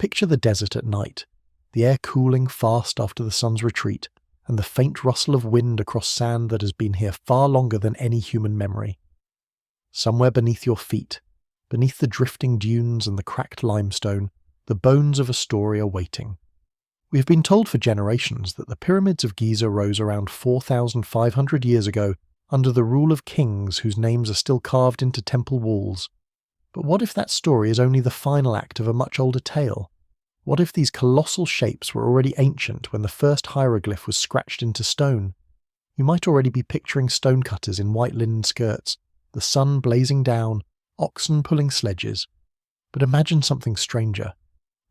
Picture the desert at night, the air cooling fast after the sun's retreat, and the faint rustle of wind across sand that has been here far longer than any human memory. Somewhere beneath your feet, beneath the drifting dunes and the cracked limestone, the bones of a story are waiting. We have been told for generations that the pyramids of Giza rose around 4,500 years ago under the rule of kings whose names are still carved into temple walls. But what if that story is only the final act of a much older tale? What if these colossal shapes were already ancient when the first hieroglyph was scratched into stone? You might already be picturing stonecutters in white linen skirts, the sun blazing down, oxen pulling sledges. But imagine something stranger.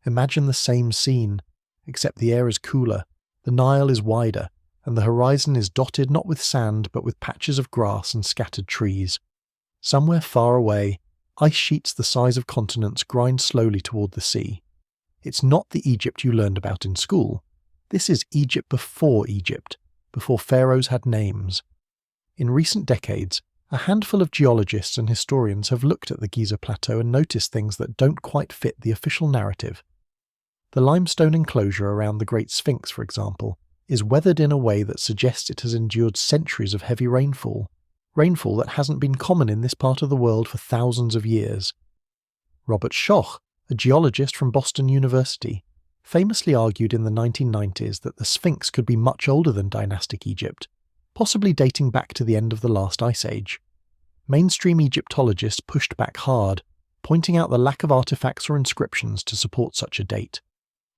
Imagine the same scene, except the air is cooler, the Nile is wider, and the horizon is dotted not with sand but with patches of grass and scattered trees. Somewhere far away, ice sheets the size of continents grind slowly toward the sea. It's not the Egypt you learned about in school. This is Egypt, before pharaohs had names. In recent decades, a handful of geologists and historians have looked at the Giza Plateau and noticed things that don't quite fit the official narrative. The limestone enclosure around the Great Sphinx, for example, is weathered in a way that suggests it has endured centuries of heavy rainfall that hasn't been common in this part of the world for thousands of years. Robert Schoch, a geologist from Boston University, famously argued in the 1990s that the Sphinx could be much older than dynastic Egypt, possibly dating back to the end of the last ice age. Mainstream Egyptologists pushed back hard, pointing out the lack of artifacts or inscriptions to support such a date.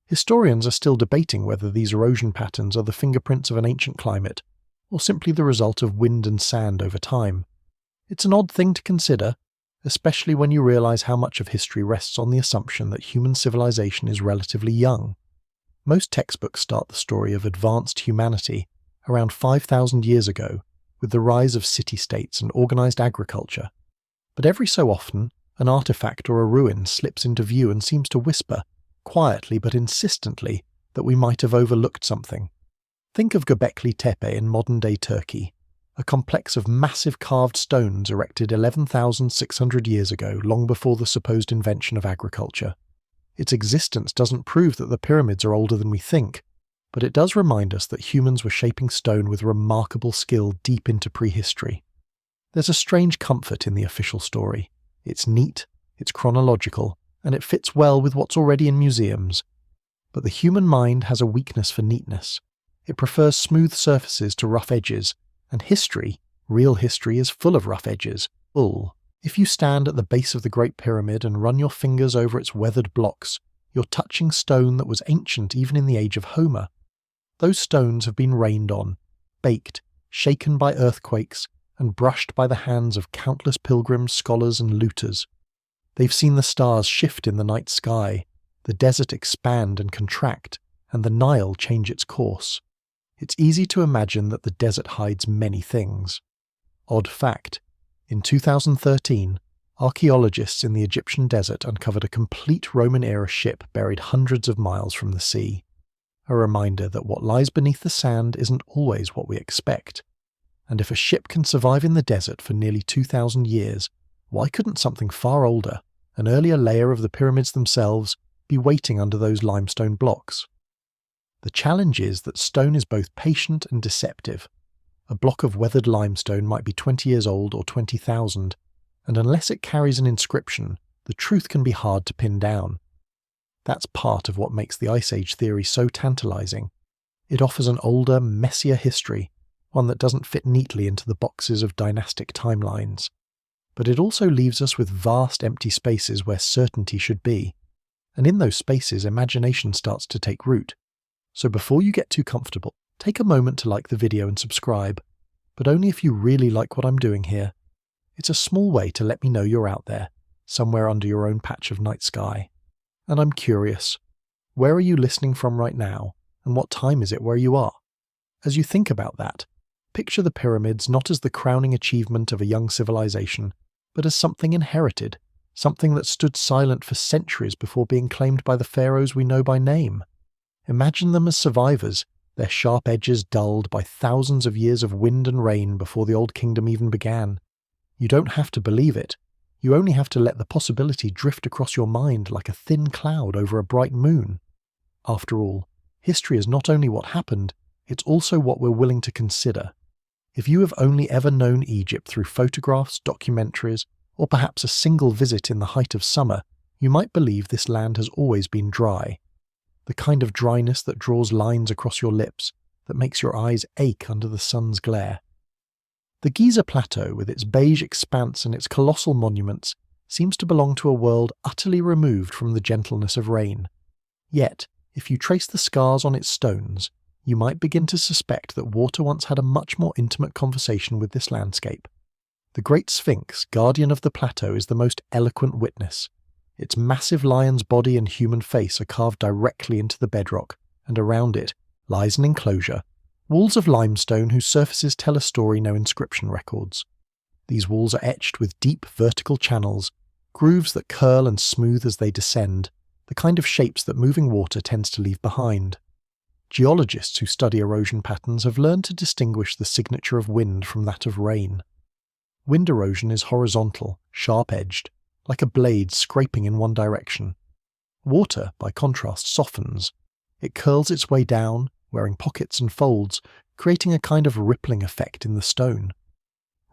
Historians are still debating whether these erosion patterns are the fingerprints of an ancient climate, or simply the result of wind and sand over time. It's an odd thing to consider, especially when you realize how much of history rests on the assumption that human civilization is relatively young. Most textbooks start the story of advanced humanity around 5,000 years ago, with the rise of city-states and organized agriculture. But every so often, an artifact or a ruin slips into view and seems to whisper, quietly but insistently, that we might have overlooked something. Think of Göbekli Tepe in modern-day Turkey, a complex of massive carved stones erected 11,600 years ago, long before the supposed invention of agriculture. Its existence doesn't prove that the pyramids are older than we think, but it does remind us that humans were shaping stone with remarkable skill deep into prehistory. There's a strange comfort in the official story. It's neat, it's chronological, and it fits well with what's already in museums. But the human mind has a weakness for neatness. It prefers smooth surfaces to rough edges, and history, real history, is full of rough edges. If you stand at the base of the Great Pyramid and run your fingers over its weathered blocks, you're touching stone that was ancient even in the age of Homer. Those stones have been rained on, baked, shaken by earthquakes, and brushed by the hands of countless pilgrims, scholars, and looters. They've seen the stars shift in the night sky, the desert expand and contract, and the Nile change its course. It's easy to imagine that the desert hides many things. Odd fact, in 2013, archaeologists in the Egyptian desert uncovered a complete Roman-era ship buried hundreds of miles from the sea. A reminder that what lies beneath the sand isn't always what we expect. And if a ship can survive in the desert for nearly 2,000 years, why couldn't something far older, an earlier layer of the pyramids themselves, be waiting under those limestone blocks? The challenge is that stone is both patient and deceptive. A block of weathered limestone might be 20 years old or 20,000, and unless it carries an inscription, the truth can be hard to pin down. That's part of what makes the Ice Age theory so tantalizing. It offers an older, messier history, one that doesn't fit neatly into the boxes of dynastic timelines. But it also leaves us with vast empty spaces where certainty should be. And in those spaces, imagination starts to take root. So before you get too comfortable, take a moment to like the video and subscribe, but only if you really like what I'm doing here. It's a small way to let me know you're out there, somewhere under your own patch of night sky. And I'm curious, where are you listening from right now, and what time is it where you are? As you think about that, picture the pyramids not as the crowning achievement of a young civilization, but as something inherited, something that stood silent for centuries before being claimed by the pharaohs we know by name. Imagine them as survivors, their sharp edges dulled by thousands of years of wind and rain before the Old Kingdom even began. You don't have to believe it. You only have to let the possibility drift across your mind like a thin cloud over a bright moon. After all, history is not only what happened, it's also what we're willing to consider. If you have only ever known Egypt through photographs, documentaries, or perhaps a single visit in the height of summer, you might believe this land has always been dry. The kind of dryness that draws lines across your lips, that makes your eyes ache under the sun's glare. The Giza Plateau, with its beige expanse and its colossal monuments, seems to belong to a world utterly removed from the gentleness of rain. Yet, if you trace the scars on its stones, you might begin to suspect that water once had a much more intimate conversation with this landscape. The Great Sphinx, guardian of the plateau, is the most eloquent witness. Its massive lion's body and human face are carved directly into the bedrock, and around it lies an enclosure, walls of limestone whose surfaces tell a story no inscription records. These walls are etched with deep vertical channels, grooves that curl and smooth as they descend, the kind of shapes that moving water tends to leave behind. Geologists who study erosion patterns have learned to distinguish the signature of wind from that of rain. Wind erosion is horizontal, sharp-edged, like a blade scraping in one direction. Water, by contrast, softens. It curls its way down, wearing pockets and folds, creating a kind of rippling effect in the stone.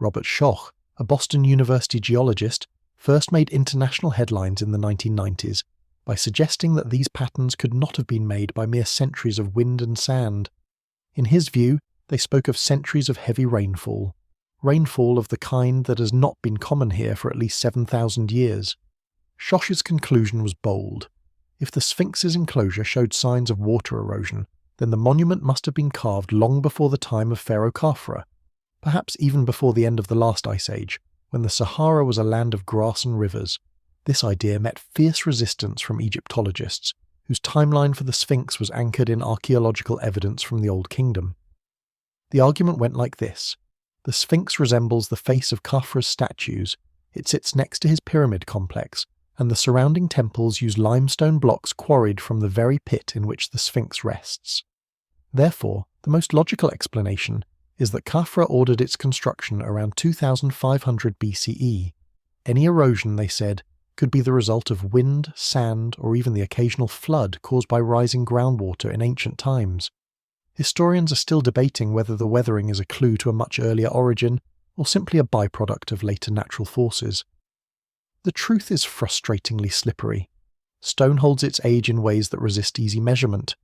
Robert Schoch, a Boston University geologist, first made international headlines in the 1990s by suggesting that these patterns could not have been made by mere centuries of wind and sand. In his view, they spoke of centuries of heavy rainfall of the kind that has not been common here for at least 7,000 years. Schoch's conclusion was bold. If the Sphinx's enclosure showed signs of water erosion, then the monument must have been carved long before the time of Pharaoh Khafra, perhaps even before the end of the last ice age, when the Sahara was a land of grass and rivers. This idea met fierce resistance from Egyptologists, whose timeline for the Sphinx was anchored in archaeological evidence from the Old Kingdom. The argument went like this. The Sphinx resembles the face of Khafra's statues, it sits next to his pyramid complex, and the surrounding temples use limestone blocks quarried from the very pit in which the Sphinx rests. Therefore, the most logical explanation is that Khafra ordered its construction around 2500 BCE. Any erosion, they said, could be the result of wind, sand, or even the occasional flood caused by rising groundwater in ancient times. Historians are still debating whether the weathering is a clue to a much earlier origin, or simply a byproduct of later natural forces. The truth is frustratingly slippery. Stone holds its age in ways that resist easy measurement.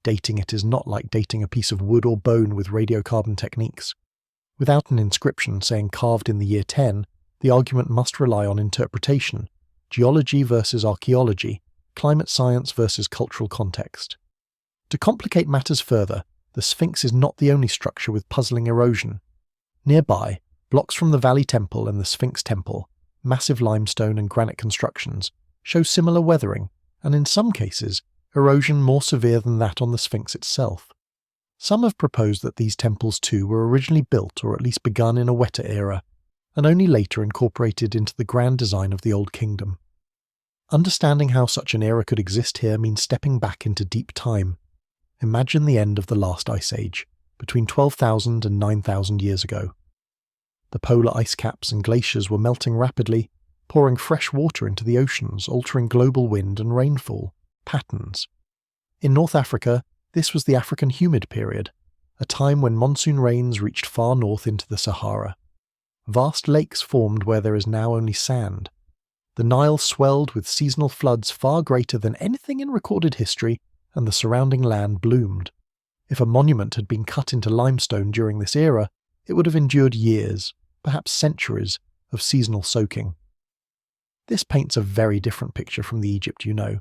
Dating it is not like dating a piece of wood or bone with radiocarbon techniques. Without an inscription saying carved in the year 10, the argument must rely on interpretation. Geology versus archaeology, climate science versus cultural context. To complicate matters further, the Sphinx is not the only structure with puzzling erosion. Nearby, blocks from the Valley Temple and the Sphinx Temple, massive limestone and granite constructions, show similar weathering, and in some cases, erosion more severe than that on the Sphinx itself. Some have proposed that these temples too were originally built or at least begun in a wetter era, and only later incorporated into the grand design of the Old Kingdom. Understanding how such an era could exist here means stepping back into deep time. Imagine the end of the last ice age, between 12,000 and 9,000 years ago. The polar ice caps and glaciers were melting rapidly, pouring fresh water into the oceans, altering global wind and rainfall patterns. In North Africa, this was the African humid period, a time when monsoon rains reached far north into the Sahara. Vast lakes formed where there is now only sand. The Nile swelled with seasonal floods far greater than anything in recorded history, and the surrounding land bloomed. If a monument had been cut into limestone during this era, it would have endured years, perhaps centuries, of seasonal soaking. This paints a very different picture from the Egypt you know.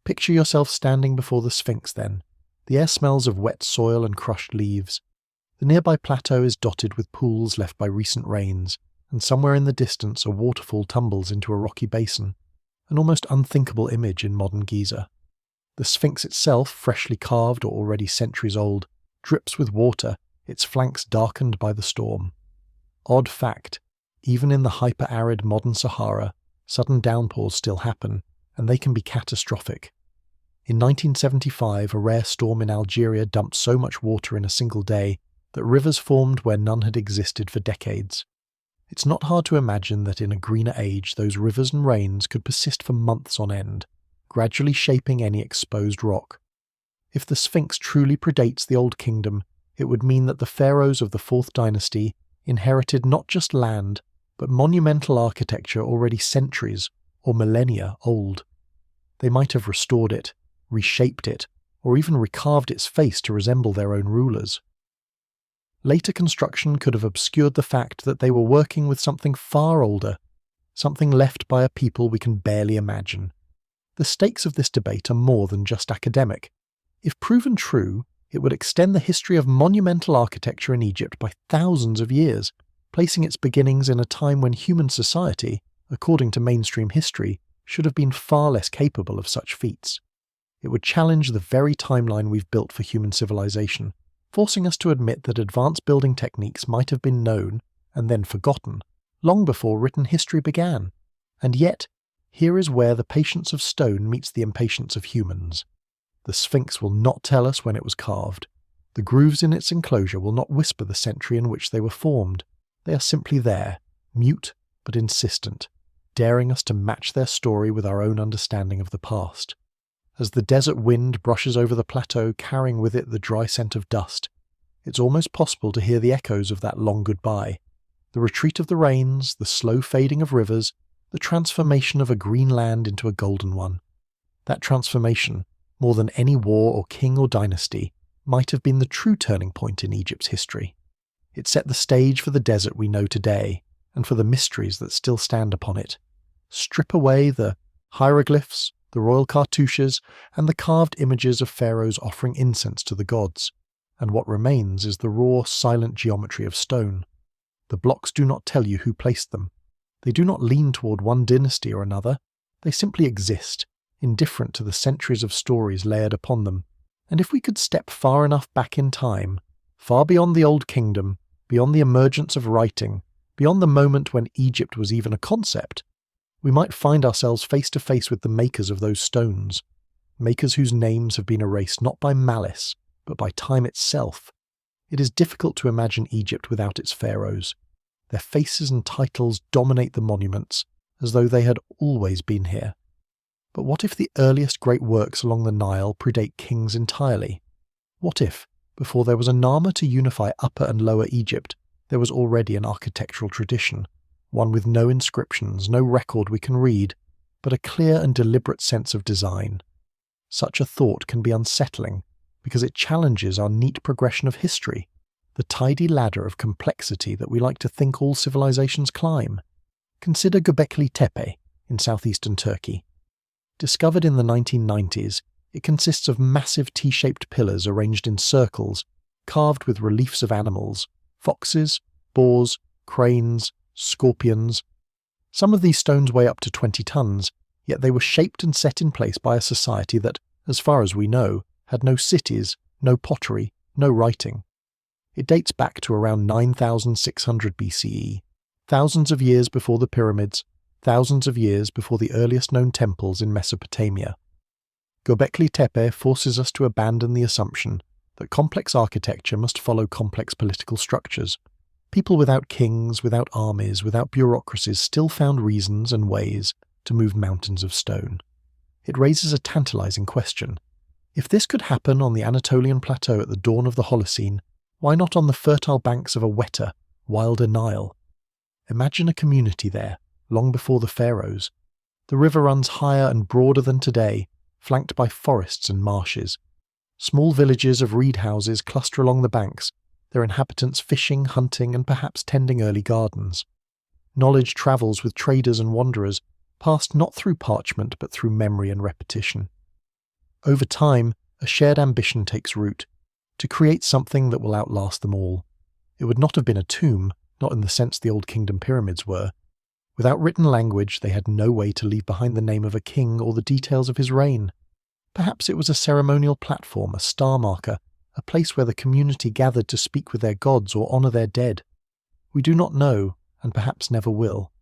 Picture yourself standing before the Sphinx then. The air smells of wet soil and crushed leaves. The nearby plateau is dotted with pools left by recent rains, and somewhere in the distance a waterfall tumbles into a rocky basin, an almost unthinkable image in modern Giza. The Sphinx itself, freshly carved or already centuries old, drips with water, its flanks darkened by the storm. Odd fact, even in the hyper-arid modern Sahara, sudden downpours still happen, and they can be catastrophic. In 1975, a rare storm in Algeria dumped so much water in a single day that rivers formed where none had existed for decades. It's not hard to imagine that in a greener age those rivers and rains could persist for months on end, gradually shaping any exposed rock. If the Sphinx truly predates the Old Kingdom, it would mean that the pharaohs of the 4th dynasty inherited not just land, but monumental architecture already centuries or millennia old. They might have restored it, reshaped it, or even recarved its face to resemble their own rulers. Later construction could have obscured the fact that they were working with something far older, something left by a people we can barely imagine. The stakes of this debate are more than just academic. If proven true, it would extend the history of monumental architecture in Egypt by thousands of years, placing its beginnings in a time when human society, according to mainstream history, should have been far less capable of such feats. It would challenge the very timeline we've built for human civilization, forcing us to admit that advanced building techniques might have been known, and then forgotten, long before written history began. And yet, here is where the patience of stone meets the impatience of humans. The Sphinx will not tell us when it was carved. The grooves in its enclosure will not whisper the century in which they were formed. They are simply there, mute but insistent, daring us to match their story with our own understanding of the past. As the desert wind brushes over the plateau carrying with it the dry scent of dust, it's almost possible to hear the echoes of that long goodbye. The retreat of the rains, the slow fading of rivers, the transformation of a green land into a golden one. That transformation, more than any war or king or dynasty, might have been the true turning point in Egypt's history. It set the stage for the desert we know today, and for the mysteries that still stand upon it. Strip away the hieroglyphs, the royal cartouches, and the carved images of pharaohs offering incense to the gods, and what remains is the raw, silent geometry of stone. The blocks do not tell you who placed them. They do not lean toward one dynasty or another. They simply exist, indifferent to the centuries of stories layered upon them. And if we could step far enough back in time, far beyond the Old Kingdom, beyond the emergence of writing, beyond the moment when Egypt was even a concept, we might find ourselves face to face with the makers of those stones, makers whose names have been erased not by malice, but by time itself. It is difficult to imagine Egypt without its pharaohs. Their faces and titles dominate the monuments, as though they had always been here. But what if the earliest great works along the Nile predate kings entirely? What if, before there was a Nama to unify Upper and Lower Egypt, there was already an architectural tradition, one with no inscriptions, no record we can read, but a clear and deliberate sense of design? Such a thought can be unsettling, because it challenges our neat progression of history, the tidy ladder of complexity that we like to think all civilizations climb. Consider Göbekli Tepe in southeastern Turkey. Discovered in the 1990s, it consists of massive T-shaped pillars arranged in circles, carved with reliefs of animals, foxes, boars, cranes, scorpions. Some of these stones weigh up to 20 tons, yet they were shaped and set in place by a society that, as far as we know, had no cities, no pottery, no writing. It dates back to around 9,600 BCE, thousands of years before the pyramids, thousands of years before the earliest known temples in Mesopotamia. Göbekli Tepe forces us to abandon the assumption that complex architecture must follow complex political structures. People without kings, without armies, without bureaucracies still found reasons and ways to move mountains of stone. It raises a tantalizing question. If this could happen on the Anatolian plateau at the dawn of the Holocene, why not on the fertile banks of a wetter, wilder Nile? Imagine a community there, long before the pharaohs. The river runs higher and broader than today, flanked by forests and marshes. Small villages of reed houses cluster along the banks, their inhabitants fishing, hunting, and perhaps tending early gardens. Knowledge travels with traders and wanderers, passed not through parchment but through memory and repetition. Over time, a shared ambition takes root, to create something that will outlast them all. It would not have been a tomb, not in the sense the Old Kingdom pyramids were. Without written language, they had no way to leave behind the name of a king or the details of his reign. Perhaps it was a ceremonial platform, a star marker, a place where the community gathered to speak with their gods or honour their dead. We do not know, and perhaps never will.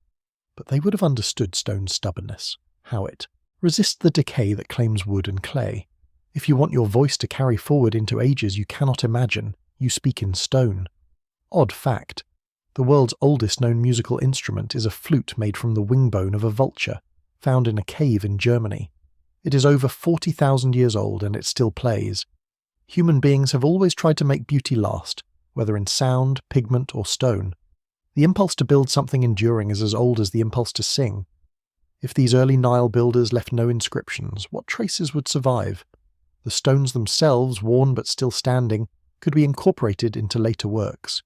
But they would have understood stone's stubbornness, how it resists the decay that claims wood and clay. If you want your voice to carry forward into ages you cannot imagine, you speak in stone. Odd fact. The world's oldest known musical instrument is a flute made from the wing bone of a vulture, found in a cave in Germany. It is over 40,000 years old and it still plays. Human beings have always tried to make beauty last, whether in sound, pigment, or stone. The impulse to build something enduring is as old as the impulse to sing. If these early Nile builders left no inscriptions, what traces would survive? The stones themselves, worn but still standing, could be incorporated into later works.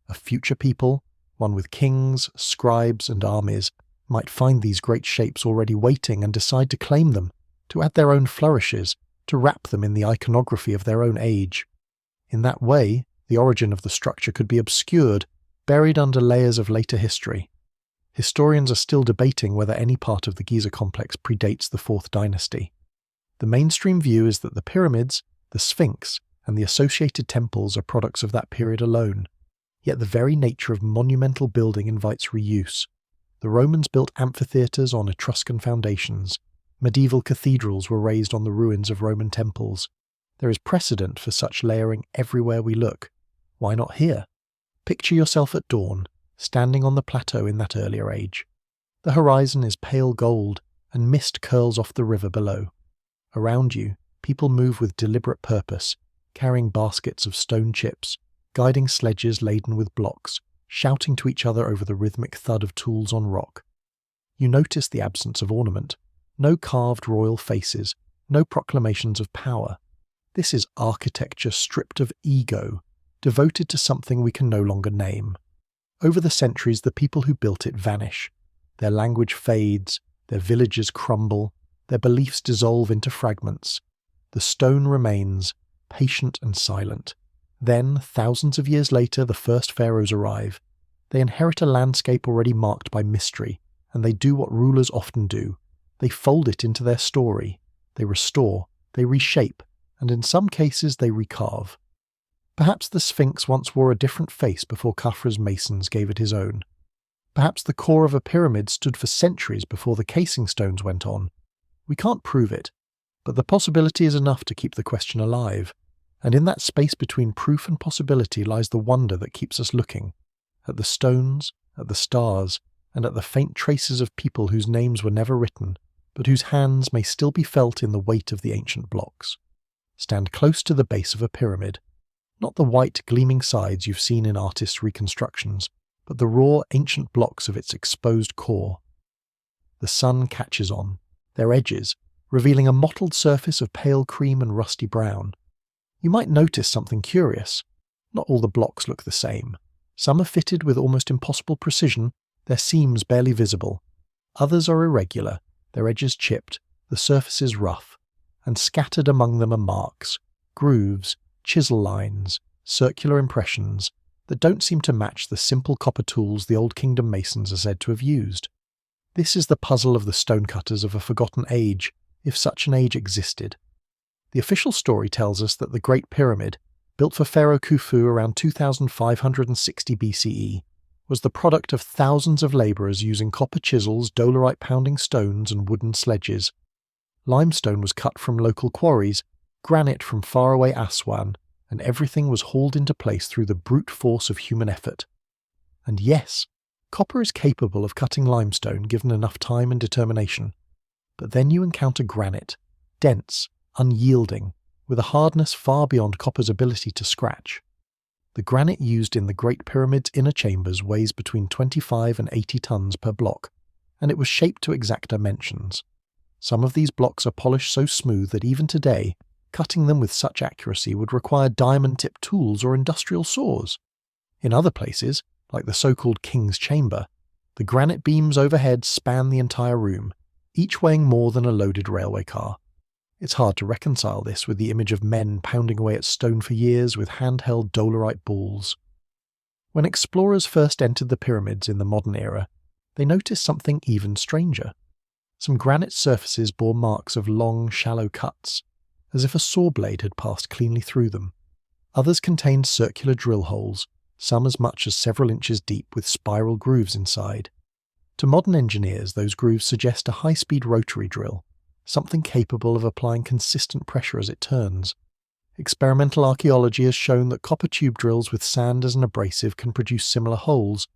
A future people, one with kings, scribes, and armies, might find these great shapes already waiting and decide to claim them, to add their own flourishes, to wrap them in the iconography of their own age. In that way, the origin of the structure could be obscured, buried under layers of later history. Historians are still debating whether any part of the Giza complex predates the 4th dynasty. The mainstream view is that the pyramids, the Sphinx, and the associated temples are products of that period alone. Yet the very nature of monumental building invites reuse. The Romans built amphitheatres on Etruscan foundations. Medieval cathedrals were raised on the ruins of Roman temples. There is precedent for such layering everywhere we look. Why not here? Picture yourself at dawn, standing on the plateau in that earlier age. The horizon is pale gold, and mist curls off the river below. Around you, people move with deliberate purpose, carrying baskets of stone chips, guiding sledges laden with blocks, shouting to each other over the rhythmic thud of tools on rock. You notice the absence of ornament, no carved royal faces, no proclamations of power. This is architecture stripped of ego, devoted to something we can no longer name. Over the centuries, the people who built it vanish. Their language fades, their villages crumble, their beliefs dissolve into fragments. The stone remains, patient and silent. Then, thousands of years later, the first pharaohs arrive. They inherit a landscape already marked by mystery, and they do what rulers often do. They fold it into their story. They restore, they reshape, and in some cases they recarve. Perhaps the Sphinx once wore a different face before Khafra's masons gave it his own. Perhaps the core of a pyramid stood for centuries before the casing stones went on. We can't prove it, but the possibility is enough to keep the question alive. And in that space between proof and possibility lies the wonder that keeps us looking, at the stones, at the stars, and at the faint traces of people whose names were never written, but whose hands may still be felt in the weight of the ancient blocks. Stand close to the base of a pyramid, not the white gleaming sides you've seen in artists' reconstructions, but the raw ancient blocks of its exposed core. The sun catches on, their edges, revealing a mottled surface of pale cream and rusty brown. You might notice something curious. Not all the blocks look the same. Some are fitted with almost impossible precision, their seams barely visible. Others are irregular, their edges chipped, the surfaces rough, and scattered among them are marks, grooves, chisel lines, circular impressions that don't seem to match the simple copper tools the Old Kingdom masons are said to have used. This is the puzzle of the stonecutters of a forgotten age, if such an age existed. The official story tells us that the Great Pyramid, built for Pharaoh Khufu around 2560 BCE, was the product of thousands of labourers using copper chisels, dolerite-pounding stones and wooden sledges. Limestone was cut from local quarries, granite from faraway Aswan, and everything was hauled into place through the brute force of human effort. And yes, copper is capable of cutting limestone given enough time and determination. But then you encounter granite, dense, unyielding, with a hardness far beyond copper's ability to scratch. The granite used in the Great Pyramid's inner chambers weighs between 25 and 80 tons per block, and it was shaped to exact dimensions. Some of these blocks are polished so smooth that even today, cutting them with such accuracy would require diamond-tipped tools or industrial saws. In other places, like the so-called King's Chamber, the granite beams overhead span the entire room, each weighing more than a loaded railway car. It's hard to reconcile this with the image of men pounding away at stone for years with handheld dolerite balls. When explorers first entered the pyramids in the modern era, they noticed something even stranger. Some granite surfaces bore marks of long, shallow cuts, as if a saw blade had passed cleanly through them. Others contained circular drill holes, some as much as several inches deep with spiral grooves inside. To modern engineers, those grooves suggest a high-speed rotary drill, something capable of applying consistent pressure as it turns. Experimental archaeology has shown that copper tube drills with sand as an abrasive can produce similar holes,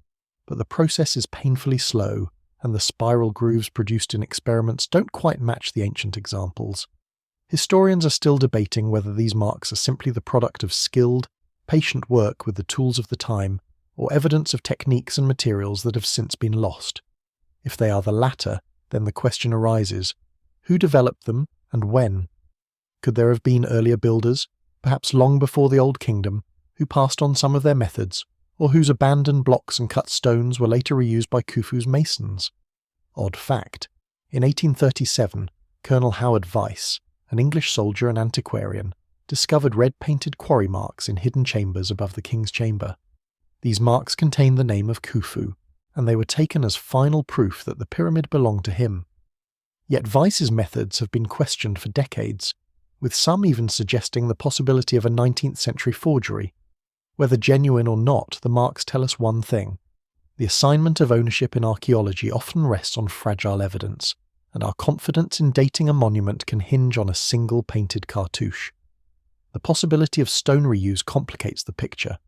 but the process is painfully slow, and the spiral grooves produced in experiments don't quite match the ancient examples. Historians are still debating whether these marks are simply the product of skilled, patient work with the tools of the time, or evidence of techniques and materials that have since been lost. If they are the latter, then the question arises, who developed them and when? Could there have been earlier builders, perhaps long before the Old Kingdom, who passed on some of their methods, or whose abandoned blocks and cut stones were later reused by Khufu's masons? Odd fact. In 1837, Colonel Howard Vyse, an English soldier and antiquarian, discovered red-painted quarry marks in hidden chambers above the king's chamber. These marks contained the name of Khufu, and they were taken as final proof that the pyramid belonged to him. Yet Vyse's methods have been questioned for decades, with some even suggesting the possibility of a 19th century forgery. Whether genuine or not, the marks tell us one thing. The assignment of ownership in archaeology often rests on fragile evidence, and our confidence in dating a monument can hinge on a single painted cartouche. The possibility of stone reuse complicates the picture.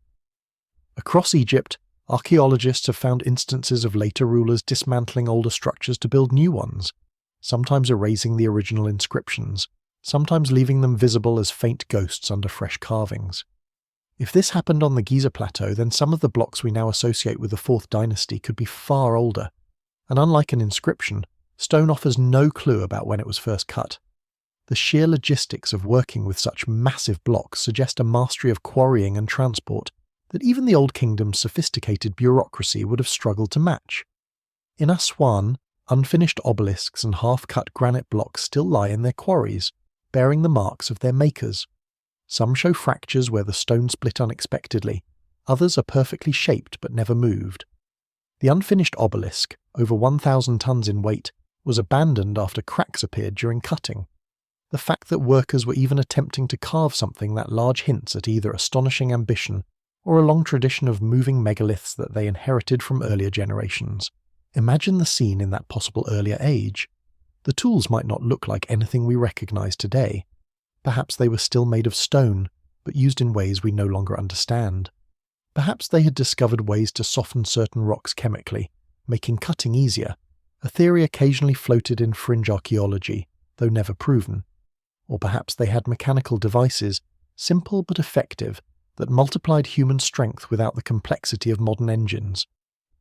Across Egypt, archaeologists have found instances of later rulers dismantling older structures to build new ones, sometimes erasing the original inscriptions, sometimes leaving them visible as faint ghosts under fresh carvings. If this happened on the Giza plateau, then some of the blocks we now associate with the 4th dynasty could be far older, and unlike an inscription, stone offers no clue about when it was first cut. The sheer logistics of working with such massive blocks suggest a mastery of quarrying and transport that even the Old Kingdom's sophisticated bureaucracy would have struggled to match. In Aswan, unfinished obelisks and half-cut granite blocks still lie in their quarries, bearing the marks of their makers. Some show fractures where the stone split unexpectedly, others are perfectly shaped but never moved. The unfinished obelisk, over 1,000 tons in weight, was abandoned after cracks appeared during cutting. The fact that workers were even attempting to carve something that large hints at either astonishing ambition or a long tradition of moving megaliths that they inherited from earlier generations. Imagine the scene in that possible earlier age. The tools might not look like anything we recognize today. Perhaps they were still made of stone, but used in ways we no longer understand. Perhaps they had discovered ways to soften certain rocks chemically, making cutting easier, a theory occasionally floated in fringe archaeology, though never proven. Or perhaps they had mechanical devices, simple but effective, that multiplied human strength without the complexity of modern engines.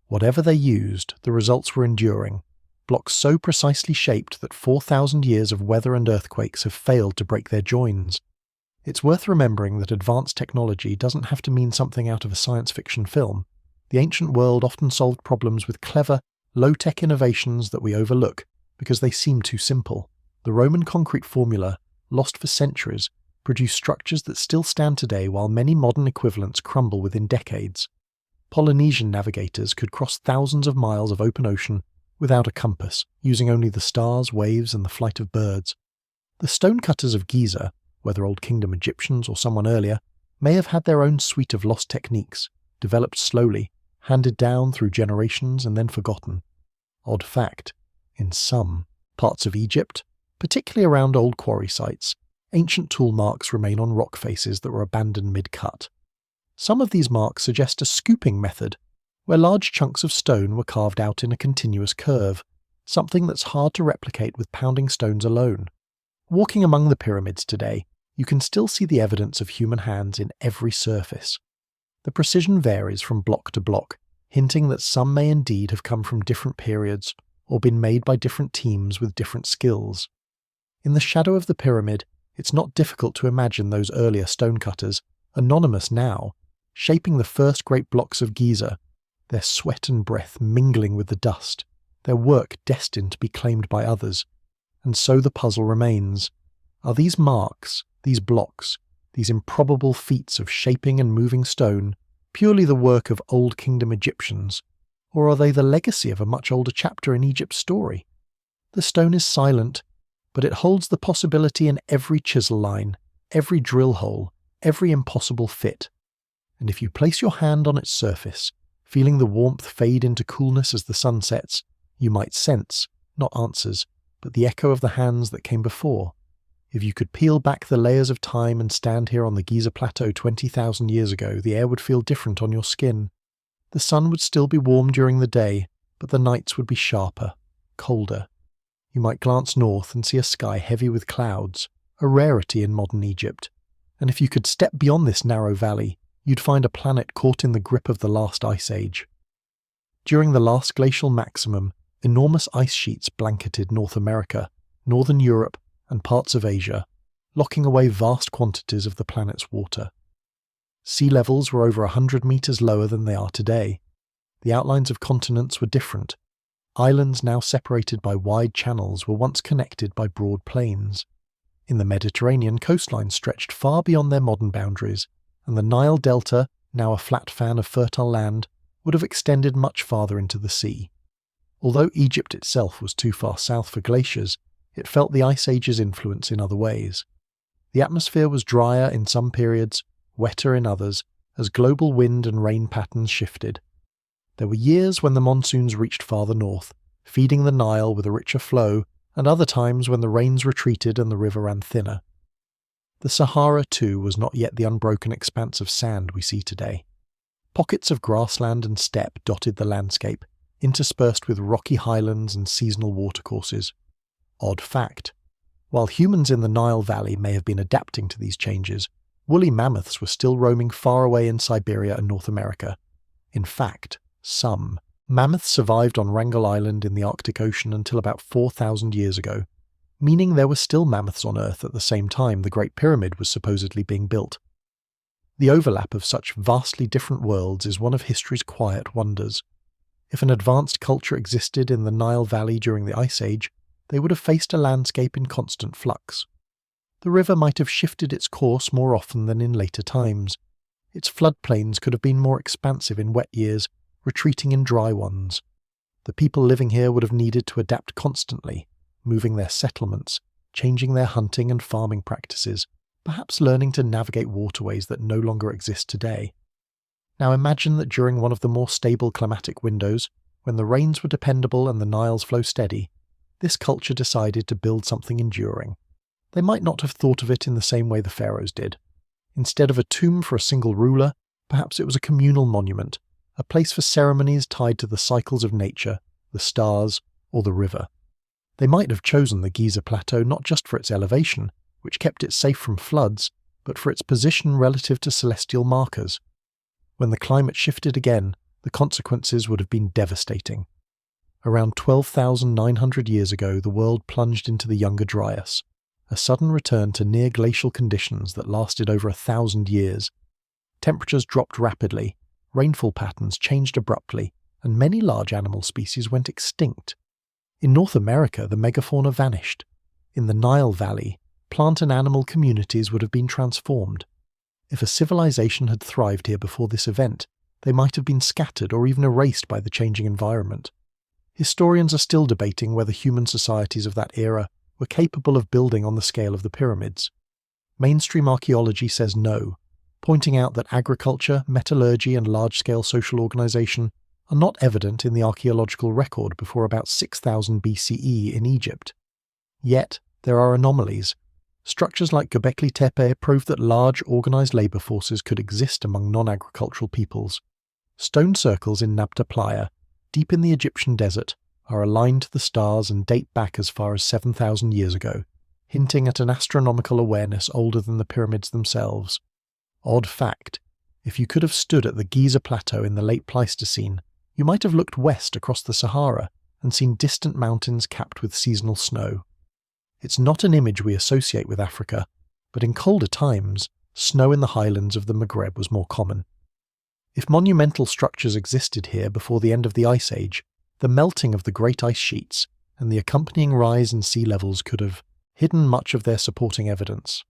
Whatever they used, the results were enduring, blocks so precisely shaped that 4,000 years of weather and earthquakes have failed to break their joins. It's worth remembering that advanced technology doesn't have to mean something out of a science fiction film. The ancient world often solved problems with clever, low-tech innovations that we overlook because they seem too simple. The Roman concrete formula, lost for centuries, produced structures that still stand today while many modern equivalents crumble within decades. Polynesian navigators could cross thousands of miles of open ocean without a compass, using only the stars, waves, and the flight of birds. The stonecutters of Giza, whether Old Kingdom Egyptians or someone earlier, may have had their own suite of lost techniques, developed slowly, handed down through generations and then forgotten. Odd fact, in some parts of Egypt, particularly around old quarry sites, ancient tool marks remain on rock faces that were abandoned mid-cut. Some of these marks suggest a scooping method, where large chunks of stone were carved out in a continuous curve, something that's hard to replicate with pounding stones alone. Walking among the pyramids today, you can still see the evidence of human hands in every surface. The precision varies from block to block, hinting that some may indeed have come from different periods or been made by different teams with different skills. In the shadow of the pyramid, it's not difficult to imagine those earlier stonecutters, anonymous now, shaping the first great blocks of Giza, their sweat and breath mingling with the dust, their work destined to be claimed by others. And so the puzzle remains. Are these marks, these blocks, these improbable feats of shaping and moving stone, purely the work of Old Kingdom Egyptians, or are they the legacy of a much older chapter in Egypt's story? The stone is silent, but it holds the possibility in every chisel line, every drill hole, every impossible fit. And if you place your hand on its surface, feeling the warmth fade into coolness as the sun sets, you might sense, not answers, but the echo of the hands that came before. If you could peel back the layers of time and stand here on the Giza plateau 20,000 years ago, the air would feel different on your skin. The sun would still be warm during the day, but the nights would be sharper, colder. You might glance north and see a sky heavy with clouds, a rarity in modern Egypt. And if you could step beyond this narrow valley, you'd find a planet caught in the grip of the last ice age. During the last glacial maximum, enormous ice sheets blanketed North America, northern Europe, and parts of Asia, locking away vast quantities of the planet's water. Sea levels were over 100 meters lower than they are today. The outlines of continents were different. Islands now separated by wide channels were once connected by broad plains. In the Mediterranean, coastlines stretched far beyond their modern boundaries, and the Nile Delta, now a flat fan of fertile land, would have extended much farther into the sea. Although Egypt itself was too far south for glaciers, it felt the Ice Age's influence in other ways. The atmosphere was drier in some periods, wetter in others, as global wind and rain patterns shifted. There were years when the monsoons reached farther north, feeding the Nile with a richer flow, and other times when the rains retreated and the river ran thinner. The Sahara, too, was not yet the unbroken expanse of sand we see today. Pockets of grassland and steppe dotted the landscape, interspersed with rocky highlands and seasonal watercourses. Odd fact: while humans in the Nile Valley may have been adapting to these changes, woolly mammoths were still roaming far away in Siberia and North America. In fact, some mammoths survived on Wrangel Island in the Arctic Ocean until about 4,000 years ago, meaning there were still mammoths on Earth at the same time the Great Pyramid was supposedly being built. The overlap of such vastly different worlds is one of history's quiet wonders. If an advanced culture existed in the Nile Valley during the Ice Age, they would have faced a landscape in constant flux. The river might have shifted its course more often than in later times. Its floodplains could have been more expansive in wet years, retreating in dry ones. The people living here would have needed to adapt constantly, moving their settlements, changing their hunting and farming practices, perhaps learning to navigate waterways that no longer exist today. Now imagine that during one of the more stable climatic windows, when the rains were dependable and the Nile's flow steady, this culture decided to build something enduring. They might not have thought of it in the same way the pharaohs did. Instead of a tomb for a single ruler, perhaps it was a communal monument, a place for ceremonies tied to the cycles of nature, the stars, or the river. They might have chosen the Giza plateau not just for its elevation, which kept it safe from floods, but for its position relative to celestial markers. When the climate shifted again, the consequences would have been devastating. Around 12,900 years ago, the world plunged into the Younger Dryas, a sudden return to near-glacial conditions that lasted over 1,000 years. Temperatures dropped rapidly, rainfall patterns changed abruptly, and many large animal species went extinct. In North America, the megafauna vanished. In the Nile Valley, plant and animal communities would have been transformed. If a civilization had thrived here before this event, they might have been scattered or even erased by the changing environment. Historians are still debating whether human societies of that era were capable of building on the scale of the pyramids. Mainstream archaeology says no, pointing out that agriculture, metallurgy, and large-scale social organization are not evident in the archaeological record before about 6000 BCE in Egypt. Yet, there are anomalies. Structures like Göbekli Tepe prove that large, organized labor forces could exist among non-agricultural peoples. Stone circles in Nabta Playa, deep in the Egyptian desert, are aligned to the stars and date back as far as 7,000 years ago, hinting at an astronomical awareness older than the pyramids themselves. Odd fact: if you could have stood at the Giza plateau in the late Pleistocene, you might have looked west across the Sahara and seen distant mountains capped with seasonal snow. It's not an image we associate with Africa, but in colder times, snow in the highlands of the Maghreb was more common. If monumental structures existed here before the end of the Ice Age, the melting of the great ice sheets and the accompanying rise in sea levels could have hidden much of their supporting evidence.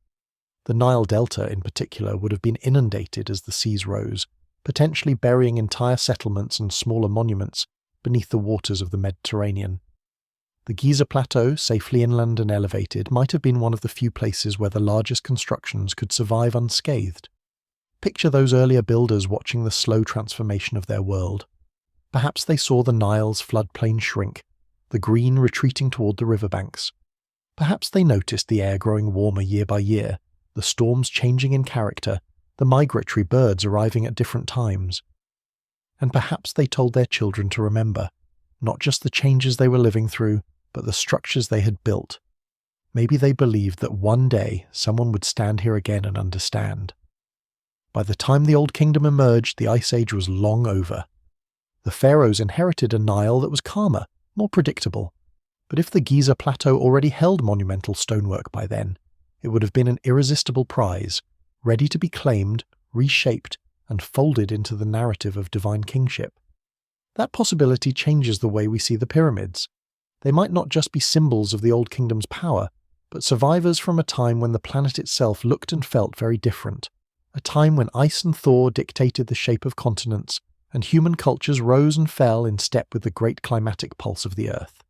The Nile Delta, in particular, would have been inundated as the seas rose, potentially burying entire settlements and smaller monuments beneath the waters of the Mediterranean. The Giza Plateau, safely inland and elevated, might have been one of the few places where the largest constructions could survive unscathed. Picture those earlier builders watching the slow transformation of their world. Perhaps they saw the Nile's floodplain shrink, the green retreating toward the riverbanks. Perhaps they noticed the air growing warmer year by year, the storms changing in character, the migratory birds arriving at different times. and perhaps they told their children to remember, not just the changes they were living through, but the structures they had built. Maybe they believed that one day someone would stand here again and understand. By the time the Old Kingdom emerged, the Ice Age was long over. The pharaohs inherited a Nile that was calmer, more predictable. But if the Giza plateau already held monumental stonework by then, it would have been an irresistible prize, ready to be claimed, reshaped, and folded into the narrative of divine kingship. That possibility changes the way we see the pyramids. They might not just be symbols of the Old Kingdom's power, but survivors from a time when the planet itself looked and felt very different, a time when ice and thaw dictated the shape of continents, and human cultures rose and fell in step with the great climatic pulse of the Earth.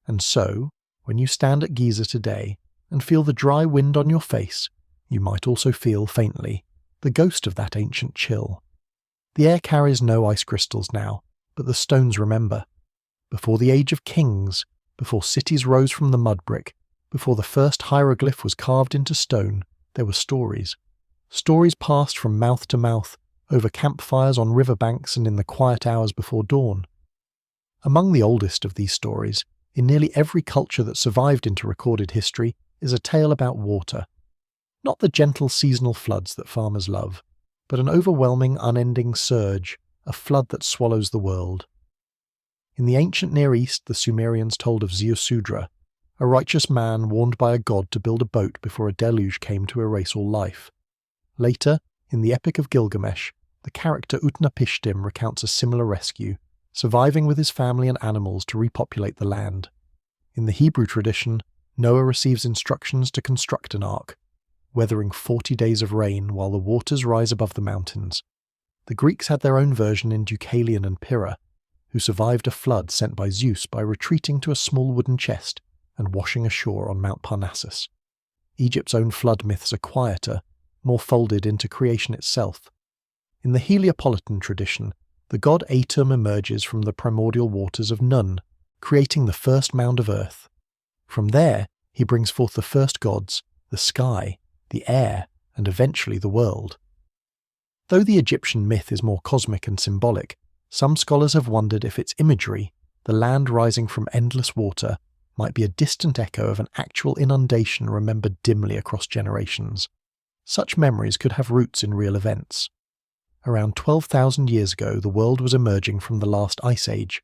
And so, when you stand at Giza today and feel the dry wind on your face, you might also feel, faintly, the ghost of that ancient chill. The air carries no ice crystals now, but the stones remember. Before the age of kings, before cities rose from the mud brick, before the first hieroglyph was carved into stone, there were stories. Stories passed from mouth to mouth, over campfires on riverbanks and in the quiet hours before dawn. Among the oldest of these stories, in nearly every culture that survived into recorded history, is a tale about water. Not the gentle seasonal floods that farmers love, but an overwhelming, unending surge, a flood that swallows the world. In the ancient Near East, the Sumerians told of Ziusudra, a righteous man warned by a god to build a boat before a deluge came to erase all life. Later, in the Epic of Gilgamesh, the character Utnapishtim recounts a similar rescue, surviving with his family and animals to repopulate the land. In the Hebrew tradition, Noah receives instructions to construct an ark, weathering 40 days of rain while the waters rise above the mountains. The Greeks had their own version in Deucalion and Pyrrha, who survived a flood sent by Zeus by retreating to a small wooden chest and washing ashore on Mount Parnassus. Egypt's own flood myths are quieter, more folded into creation itself. In the Heliopolitan tradition, the god Atum emerges from the primordial waters of Nun, creating the first mound of earth. From there, he brings forth the first gods, the sky, the air, and eventually the world. Though the Egyptian myth is more cosmic and symbolic, some scholars have wondered if its imagery, the land rising from endless water, might be a distant echo of an actual inundation remembered dimly across generations. Such memories could have roots in real events. Around 12,000 years ago, the world was emerging from the last ice age.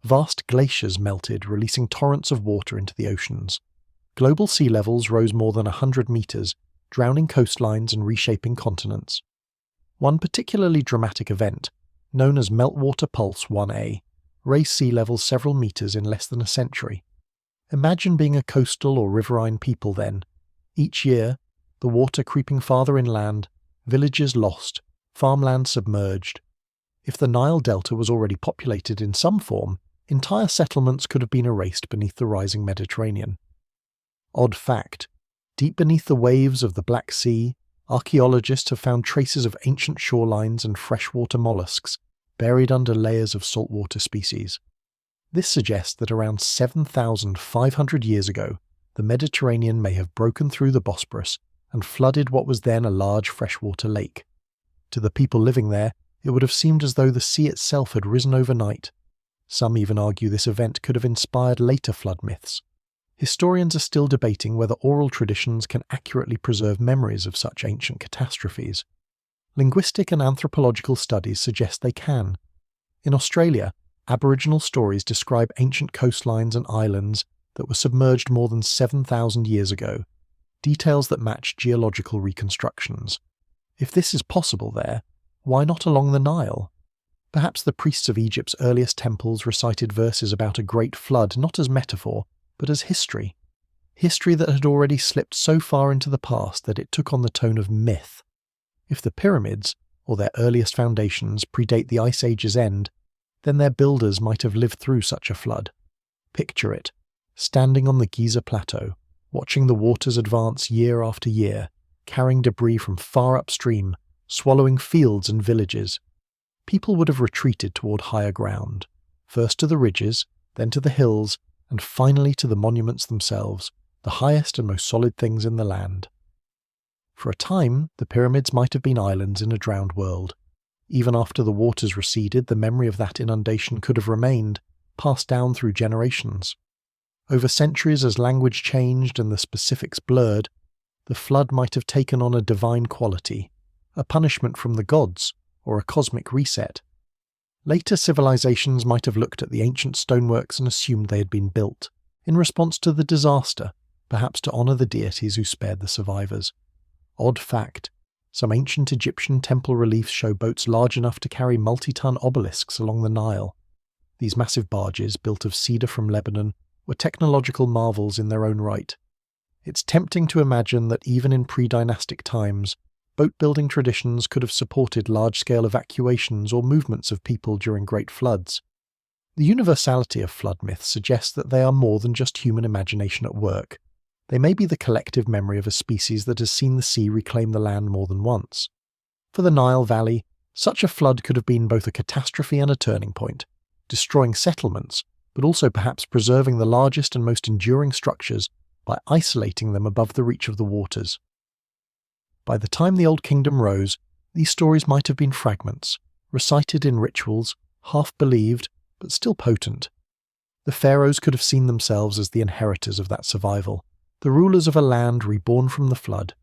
Vast glaciers melted, releasing torrents of water into the oceans. Global sea levels rose more than 100 meters, drowning coastlines and reshaping continents. One particularly dramatic event, known as Meltwater Pulse 1A, raised sea levels several meters in less than a century. Imagine being a coastal or riverine people then. Each year, the water creeping farther inland, villages lost, farmland submerged. If the Nile Delta was already populated in some form, entire settlements could have been erased beneath the rising Mediterranean. Odd fact, deep beneath the waves of the Black Sea, archaeologists have found traces of ancient shorelines and freshwater mollusks buried under layers of saltwater species. This suggests that around 7,500 years ago, the Mediterranean may have broken through the Bosporus and flooded what was then a large freshwater lake. To the people living there, it would have seemed as though the sea itself had risen overnight. Some even argue this event could have inspired later flood myths. Historians are still debating whether oral traditions can accurately preserve memories of such ancient catastrophes. Linguistic and anthropological studies suggest they can. In Australia, Aboriginal stories describe ancient coastlines and islands that were submerged more than 7,000 years ago, details that match geological reconstructions. If this is possible there, why not along the Nile? Perhaps the priests of Egypt's earliest temples recited verses about a great flood not as metaphor, but as history. History that had already slipped so far into the past that it took on the tone of myth. If the pyramids, or their earliest foundations, predate the Ice Age's end, then their builders might have lived through such a flood. Picture it, standing on the Giza plateau, watching the waters advance year after year, carrying debris from far upstream, swallowing fields and villages. People would have retreated toward higher ground, first to the ridges, then to the hills, and finally to the monuments themselves, the highest and most solid things in the land. For a time, the pyramids might have been islands in a drowned world. Even after the waters receded, the memory of that inundation could have remained, passed down through generations. Over centuries, as language changed and the specifics blurred, the flood might have taken on a divine quality, a punishment from the gods, or a cosmic reset. Later civilizations might have looked at the ancient stoneworks and assumed they had been built, in response to the disaster, perhaps to honor the deities who spared the survivors. Odd fact, some ancient Egyptian temple reliefs show boats large enough to carry multi-ton obelisks along the Nile. These massive barges, built of cedar from Lebanon, were technological marvels in their own right. It's tempting to imagine that even in pre-dynastic times, boat-building traditions could have supported large-scale evacuations or movements of people during great floods. The universality of flood myths suggests that they are more than just human imagination at work. They may be the collective memory of a species that has seen the sea reclaim the land more than once. For the Nile Valley, such a flood could have been both a catastrophe and a turning point, destroying settlements, but also perhaps preserving the largest and most enduring structures by isolating them above the reach of the waters. By the time the Old Kingdom rose, these stories might have been fragments, recited in rituals, half believed, but still potent. The pharaohs could have seen themselves as the inheritors of that survival, the rulers of a land reborn from the flood.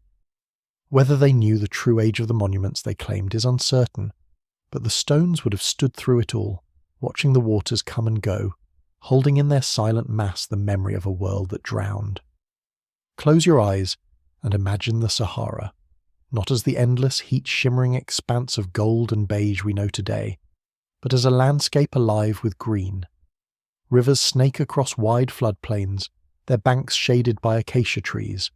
Whether they knew the true age of the monuments they claimed is uncertain, but the stones would have stood through it all, watching the waters come and go, holding in their silent mass the memory of a world that drowned. Close your eyes and imagine the Sahara, not as the endless heat-shimmering expanse of gold and beige we know today, but as a landscape alive with green. Rivers snake across wide floodplains, their banks shaded by acacia trees.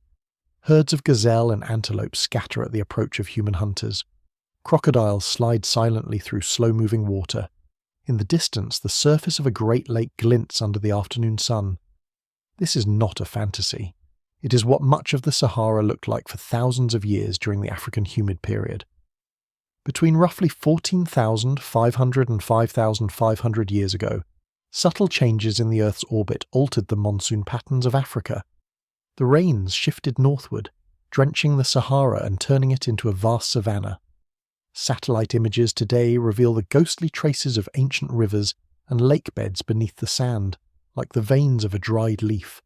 Herds of gazelle and antelope scatter at the approach of human hunters. Crocodiles slide silently through slow-moving water. In the distance, the surface of a great lake glints under the afternoon sun. This is not a fantasy. It is what much of the Sahara looked like for thousands of years during the African humid period. Between roughly 14,500 and 5,500 years ago, subtle changes in the Earth's orbit altered the monsoon patterns of Africa. The rains shifted northward, drenching the Sahara and turning it into a vast savanna. Satellite images today reveal the ghostly traces of ancient rivers and lake beds beneath the sand, like the veins of a dried leaf.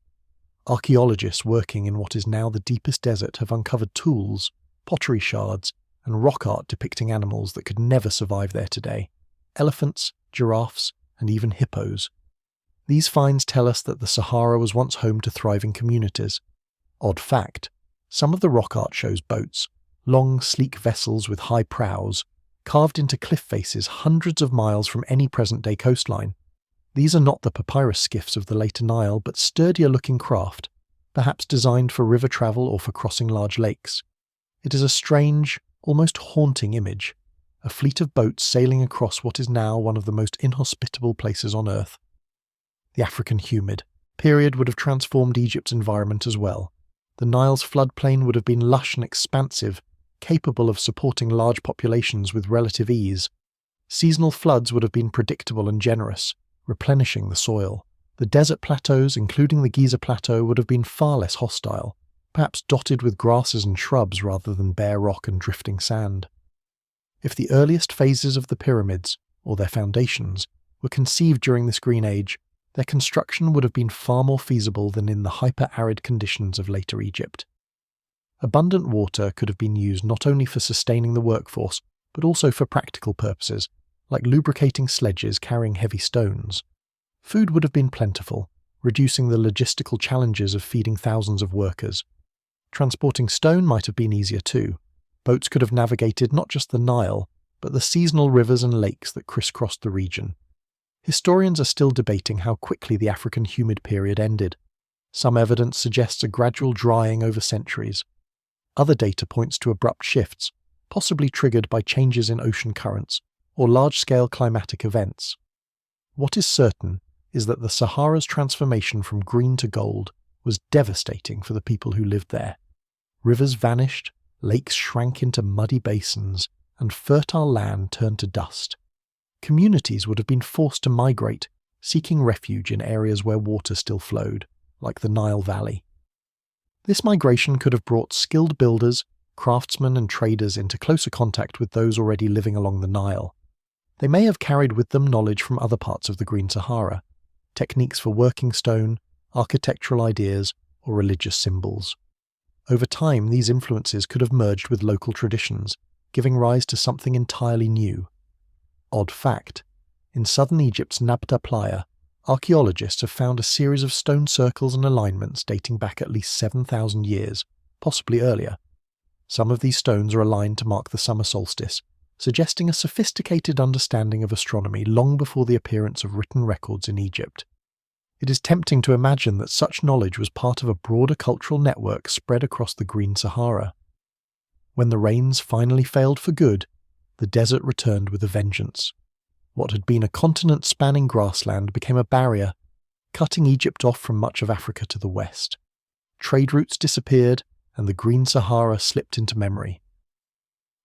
Archaeologists working in what is now the deepest desert have uncovered tools, pottery shards, and rock art depicting animals that could never survive there today: elephants, giraffes, and even hippos. These finds tell us that the Sahara was once home to thriving communities. Odd fact, some of the rock art shows boats, long, sleek vessels with high prows, carved into cliff faces hundreds of miles from any present-day coastline. These are not the papyrus skiffs of the later Nile, but sturdier-looking craft, perhaps designed for river travel or for crossing large lakes. It is a strange, almost haunting image, a fleet of boats sailing across what is now one of the most inhospitable places on Earth. The African humid period would have transformed Egypt's environment as well. The Nile's floodplain would have been lush and expansive, capable of supporting large populations with relative ease. Seasonal floods would have been predictable and generous, replenishing the soil. The desert plateaus, including the Giza plateau, would have been far less hostile, perhaps dotted with grasses and shrubs rather than bare rock and drifting sand. If the earliest phases of the pyramids, or their foundations, were conceived during this Green Age, their construction would have been far more feasible than in the hyper-arid conditions of later Egypt. Abundant water could have been used not only for sustaining the workforce, but also for practical purposes, like lubricating sledges carrying heavy stones. Food would have been plentiful, reducing the logistical challenges of feeding thousands of workers. Transporting stone might have been easier too. Boats could have navigated not just the Nile, but the seasonal rivers and lakes that crisscrossed the region. Historians are still debating how quickly the African humid period ended. Some evidence suggests a gradual drying over centuries. Other data points to abrupt shifts, possibly triggered by changes in ocean currents or large-scale climatic events. What is certain is that the Sahara's transformation from green to gold was devastating for the people who lived there. Rivers vanished, lakes shrank into muddy basins, and fertile land turned to dust. Communities would have been forced to migrate, seeking refuge in areas where water still flowed, like the Nile Valley. This migration could have brought skilled builders, craftsmen and traders into closer contact with those already living along the Nile. They may have carried with them knowledge from other parts of the Green Sahara, techniques for working stone, architectural ideas, or religious symbols. Over time, these influences could have merged with local traditions, giving rise to something entirely new. Odd fact: in southern Egypt's Nabta Playa, archaeologists have found a series of stone circles and alignments dating back at least 7,000 years, possibly earlier. Some of these stones are aligned to mark the summer solstice, suggesting a sophisticated understanding of astronomy long before the appearance of written records in Egypt. It is tempting to imagine that such knowledge was part of a broader cultural network spread across the Green Sahara. When the rains finally failed for good, the desert returned with a vengeance. What had been a continent-spanning grassland became a barrier, cutting Egypt off from much of Africa to the west. Trade routes disappeared, and the Green Sahara slipped into memory.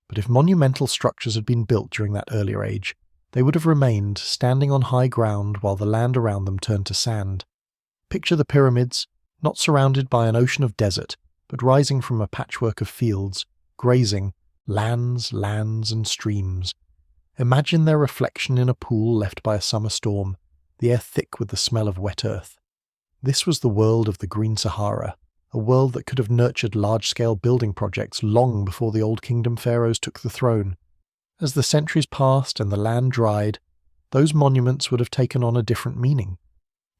But if monumental structures had been built during that earlier age, they would have remained standing on high ground while the land around them turned to sand. Picture the pyramids, not surrounded by an ocean of desert, but rising from a patchwork of fields, grazing, lands, and streams. Imagine their reflection in a pool left by a summer storm, the air thick with the smell of wet earth. This was the world of the Green Sahara, a world that could have nurtured large-scale building projects long before the Old Kingdom pharaohs took the throne. As the centuries passed and the land dried, those monuments would have taken on a different meaning.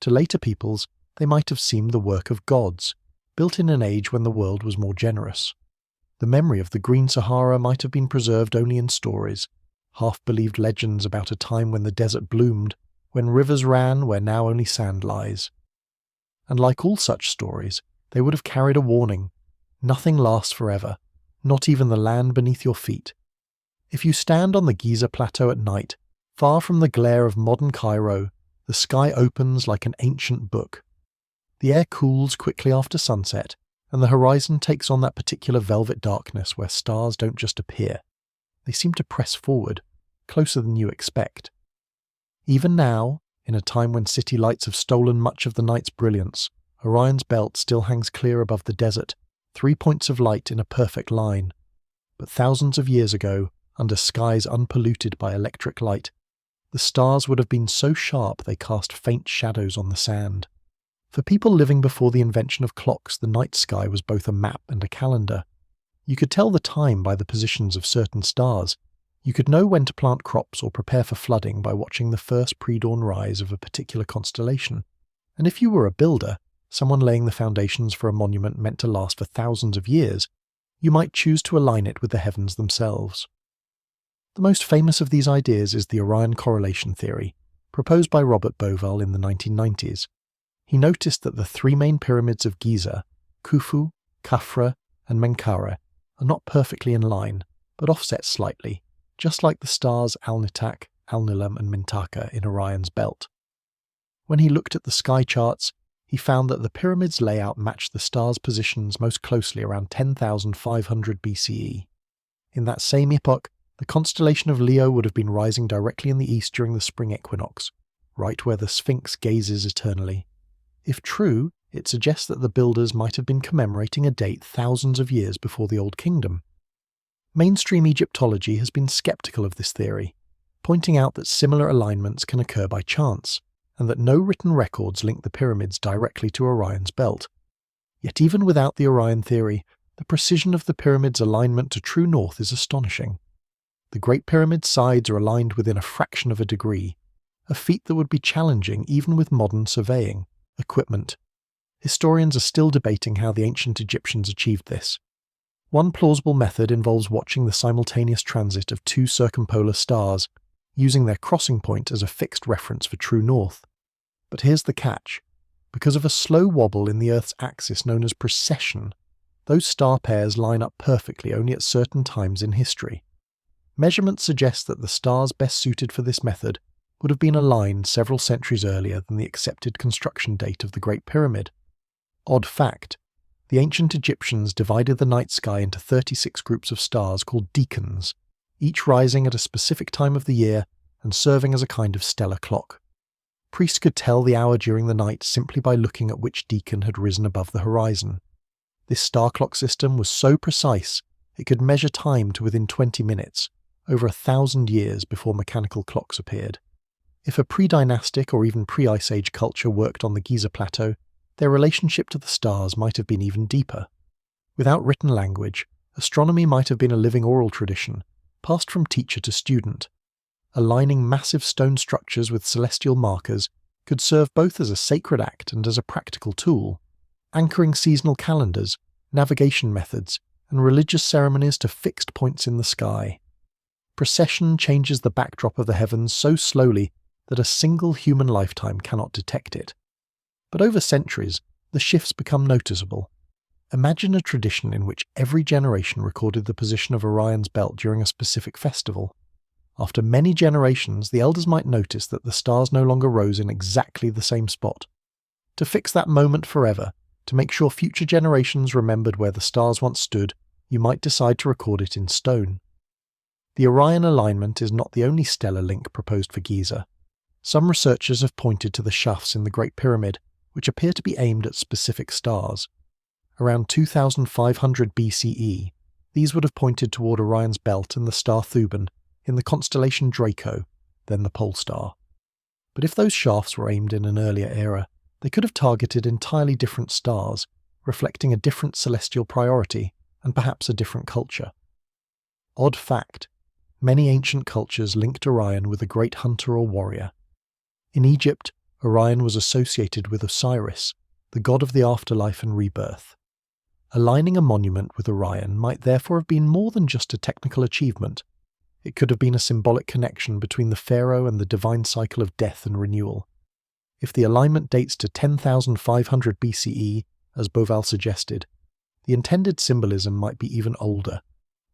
To later peoples, they might have seemed the work of gods, built in an age when the world was more generous. The memory of the Green Sahara might have been preserved only in stories, half-believed legends about a time when the desert bloomed, when rivers ran where now only sand lies. And like all such stories, they would have carried a warning: nothing lasts forever, not even the land beneath your feet. If you stand on the Giza plateau at night, far from the glare of modern Cairo, the sky opens like an ancient book. The air cools quickly after sunset, and the horizon takes on that particular velvet darkness where stars don't just appear. They seem to press forward, closer than you expect. Even now, in a time when city lights have stolen much of the night's brilliance, Orion's belt still hangs clear above the desert, 3 points of light in a perfect line. But thousands of years ago, under skies unpolluted by electric light, the stars would have been so sharp they cast faint shadows on the sand. For people living before the invention of clocks, the night sky was both a map and a calendar. You could tell the time by the positions of certain stars. You could know when to plant crops or prepare for flooding by watching the first pre-dawn rise of a particular constellation. And if you were a builder, someone laying the foundations for a monument meant to last for thousands of years, you might choose to align it with the heavens themselves. The most famous of these ideas is the Orion correlation theory, proposed by Robert Bauval in the 1990s. He noticed that the three main pyramids of Giza, Khufu, Khafra, and Menkaure, are not perfectly in line, but offset slightly, just like the stars Al-Nitak, Al-Nilam, and Mintaka in Orion's belt. When he looked at the sky charts, he found that the pyramid's layout matched the stars' positions most closely around 10,500 BCE. In that same epoch, the constellation of Leo would have been rising directly in the east during the spring equinox, right where the Sphinx gazes eternally. If true, it suggests that the builders might have been commemorating a date thousands of years before the Old Kingdom. Mainstream Egyptology has been skeptical of this theory, pointing out that similar alignments can occur by chance, and that no written records link the pyramids directly to Orion's belt. Yet even without the Orion theory, the precision of the pyramid's alignment to true north is astonishing. The Great Pyramid's sides are aligned within a fraction of a degree, a feat that would be challenging even with modern surveying equipment. Historians are still debating how the ancient Egyptians achieved this. One plausible method involves watching the simultaneous transit of two circumpolar stars, using their crossing point as a fixed reference for true north. But here's the catch. Because of a slow wobble in the Earth's axis known as precession, those star pairs line up perfectly only at certain times in history. Measurements suggest that the stars best suited for this method would have been aligned several centuries earlier than the accepted construction date of the Great Pyramid. Odd fact: the ancient Egyptians divided the night sky into 36 groups of stars called decans, each rising at a specific time of the year and serving as a kind of stellar clock. Priests could tell the hour during the night simply by looking at which decan had risen above the horizon. This star clock system was so precise It could measure time to within 20 minutes, over 1,000 years before mechanical clocks appeared. If a pre-dynastic or even pre-Ice Age culture worked on the Giza Plateau, their relationship to the stars might have been even deeper. Without written language, astronomy might have been a living oral tradition, passed from teacher to student. Aligning massive stone structures with celestial markers could serve both as a sacred act and as a practical tool, anchoring seasonal calendars, navigation methods, and religious ceremonies to fixed points in the sky. Precession changes the backdrop of the heavens so slowly that a single human lifetime cannot detect it. But over centuries, the shifts become noticeable. Imagine a tradition in which every generation recorded the position of Orion's belt during a specific festival. After many generations, the elders might notice that the stars no longer rose in exactly the same spot. To fix that moment forever, to make sure future generations remembered where the stars once stood, you might decide to record it in stone. The Orion alignment is not the only stellar link proposed for Giza. Some researchers have pointed to the shafts in the Great Pyramid, which appear to be aimed at specific stars. Around 2500 BCE, these would have pointed toward Orion's belt and the star Thuban in the constellation Draco, then the pole star. But if those shafts were aimed in an earlier era, they could have targeted entirely different stars, reflecting a different celestial priority and perhaps a different culture. Odd fact: many ancient cultures linked Orion with a great hunter or warrior. In Egypt, Orion was associated with Osiris, the god of the afterlife and rebirth. Aligning a monument with Orion might therefore have been more than just a technical achievement. It could have been a symbolic connection between the pharaoh and the divine cycle of death and renewal. If the alignment dates to 10,500 BCE, as Boval suggested, the intended symbolism might be even older,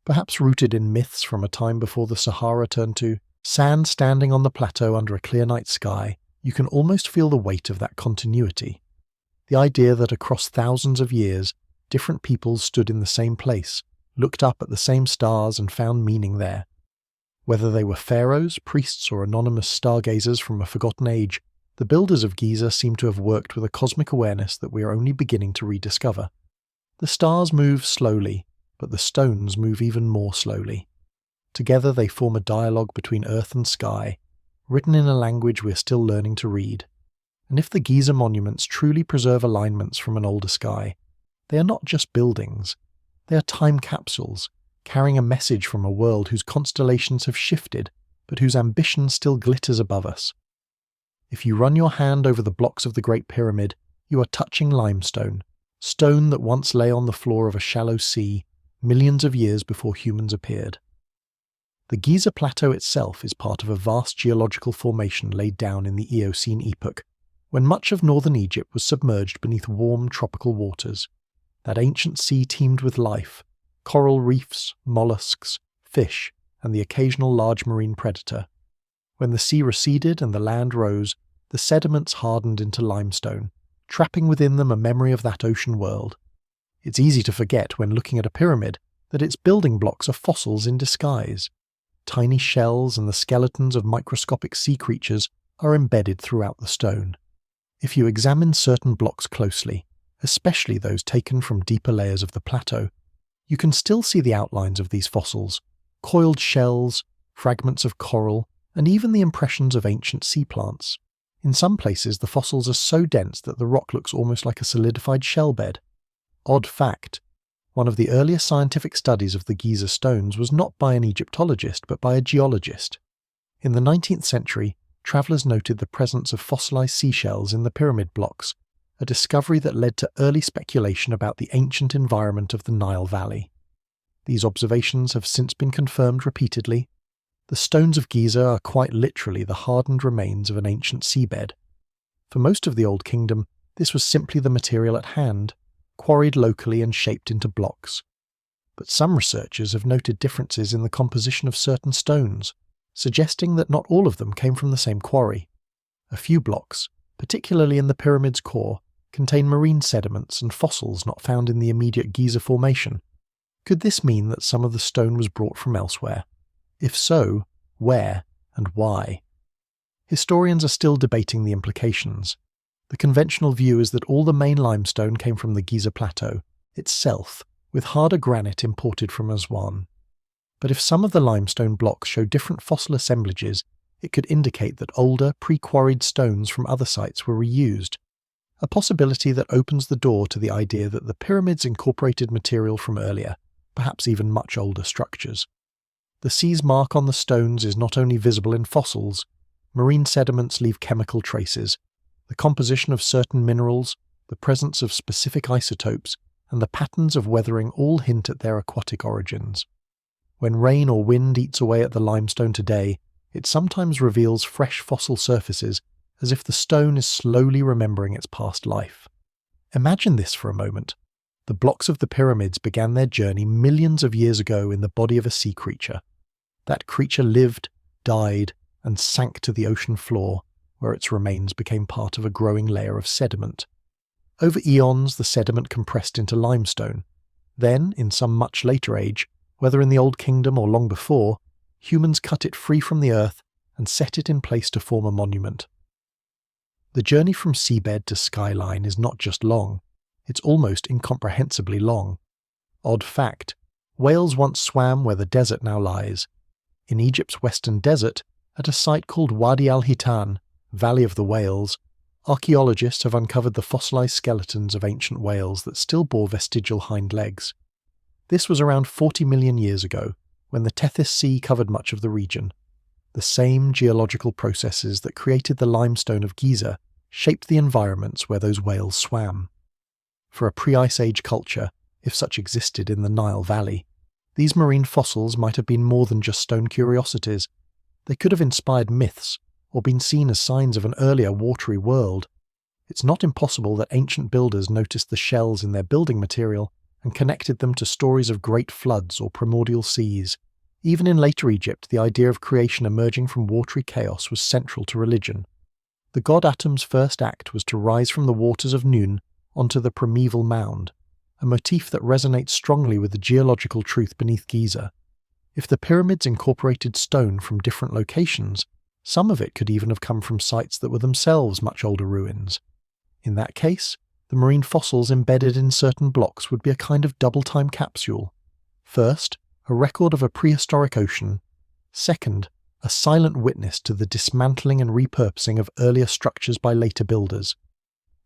perhaps rooted in myths from a time before the Sahara turned to sand standing on the plateau under a clear night sky. You can almost feel the weight of that continuity. The idea that across thousands of years, different peoples stood in the same place, looked up at the same stars and found meaning there. Whether they were pharaohs, priests, or anonymous stargazers from a forgotten age, the builders of Giza seem to have worked with a cosmic awareness that we are only beginning to rediscover. The stars move slowly, but the stones move even more slowly. Together they form a dialogue between earth and sky, written in a language we are still learning to read. And if the Giza monuments truly preserve alignments from an older sky, they are not just buildings. They are time capsules, carrying a message from a world whose constellations have shifted, but whose ambition still glitters above us. If you run your hand over the blocks of the Great Pyramid, you are touching limestone, stone that once lay on the floor of a shallow sea, millions of years before humans appeared. The Giza Plateau itself is part of a vast geological formation laid down in the Eocene epoch, when much of northern Egypt was submerged beneath warm tropical waters. That ancient sea teemed with life, coral reefs, mollusks, fish, and the occasional large marine predator. When the sea receded and the land rose, the sediments hardened into limestone, trapping within them a memory of that ocean world. It's easy to forget when looking at a pyramid that its building blocks are fossils in disguise. Tiny shells and the skeletons of microscopic sea creatures are embedded throughout the stone. If you examine certain blocks closely, especially those taken from deeper layers of the plateau, you can still see the outlines of these fossils, coiled shells, fragments of coral, and even the impressions of ancient sea plants. In some places, the fossils are so dense that the rock looks almost like a solidified shell bed. Odd fact: one of the earliest scientific studies of the Giza stones was not by an Egyptologist but by a geologist. In the 19th century, travellers noted the presence of fossilised seashells in the pyramid blocks, a discovery that led to early speculation about the ancient environment of the Nile Valley. These observations have since been confirmed repeatedly. The stones of Giza are quite literally the hardened remains of an ancient seabed. For most of the Old Kingdom, this was simply the material at hand, quarried locally and shaped into blocks. But some researchers have noted differences in the composition of certain stones, suggesting that not all of them came from the same quarry. A few blocks, particularly in the pyramid's core, contain marine sediments and fossils not found in the immediate Giza formation. Could this mean that some of the stone was brought from elsewhere? If so, where and why? Historians are still debating the implications. The conventional view is that all the main limestone came from the Giza Plateau itself, with harder granite imported from Aswan. But if some of the limestone blocks show different fossil assemblages, it could indicate that older, pre-quarried stones from other sites were reused, a possibility that opens the door to the idea that the pyramids incorporated material from earlier, perhaps even much older structures. The sea's mark on the stones is not only visible in fossils. Marine sediments leave chemical traces. The composition of certain minerals, the presence of specific isotopes, and the patterns of weathering all hint at their aquatic origins. When rain or wind eats away at the limestone today, it sometimes reveals fresh fossil surfaces, as if the stone is slowly remembering its past life. Imagine this for a moment. The blocks of the pyramids began their journey millions of years ago in the body of a sea creature. That creature lived, died, and sank to the ocean floor, where its remains became part of a growing layer of sediment. Over eons, the sediment compressed into limestone. Then, in some much later age, whether in the Old Kingdom or long before, humans cut it free from the earth and set it in place to form a monument. The journey from seabed to skyline is not just long, it's almost incomprehensibly long. Odd fact, whales once swam where the desert now lies. In Egypt's western desert, at a site called Wadi al-Hitan, Valley of the Whales, archaeologists have uncovered the fossilized skeletons of ancient whales that still bore vestigial hind legs. This was around 40 million years ago, when the Tethys Sea covered much of the region. The same geological processes that created the limestone of Giza shaped the environments where those whales swam. For a pre-Ice Age culture, if such existed in the Nile Valley, these marine fossils might have been more than just stone curiosities. They could have inspired myths, or been seen as signs of an earlier watery world. It's not impossible that ancient builders noticed the shells in their building material and connected them to stories of great floods or primordial seas. Even in later Egypt, the idea of creation emerging from watery chaos was central to religion. The god Atum's first act was to rise from the waters of Nun onto the primeval mound, a motif that resonates strongly with the geological truth beneath Giza. If the pyramids incorporated stone from different locations, some of it could even have come from sites that were themselves much older ruins. In that case, the marine fossils embedded in certain blocks would be a kind of double-time capsule. First, a record of a prehistoric ocean. Second, a silent witness to the dismantling and repurposing of earlier structures by later builders.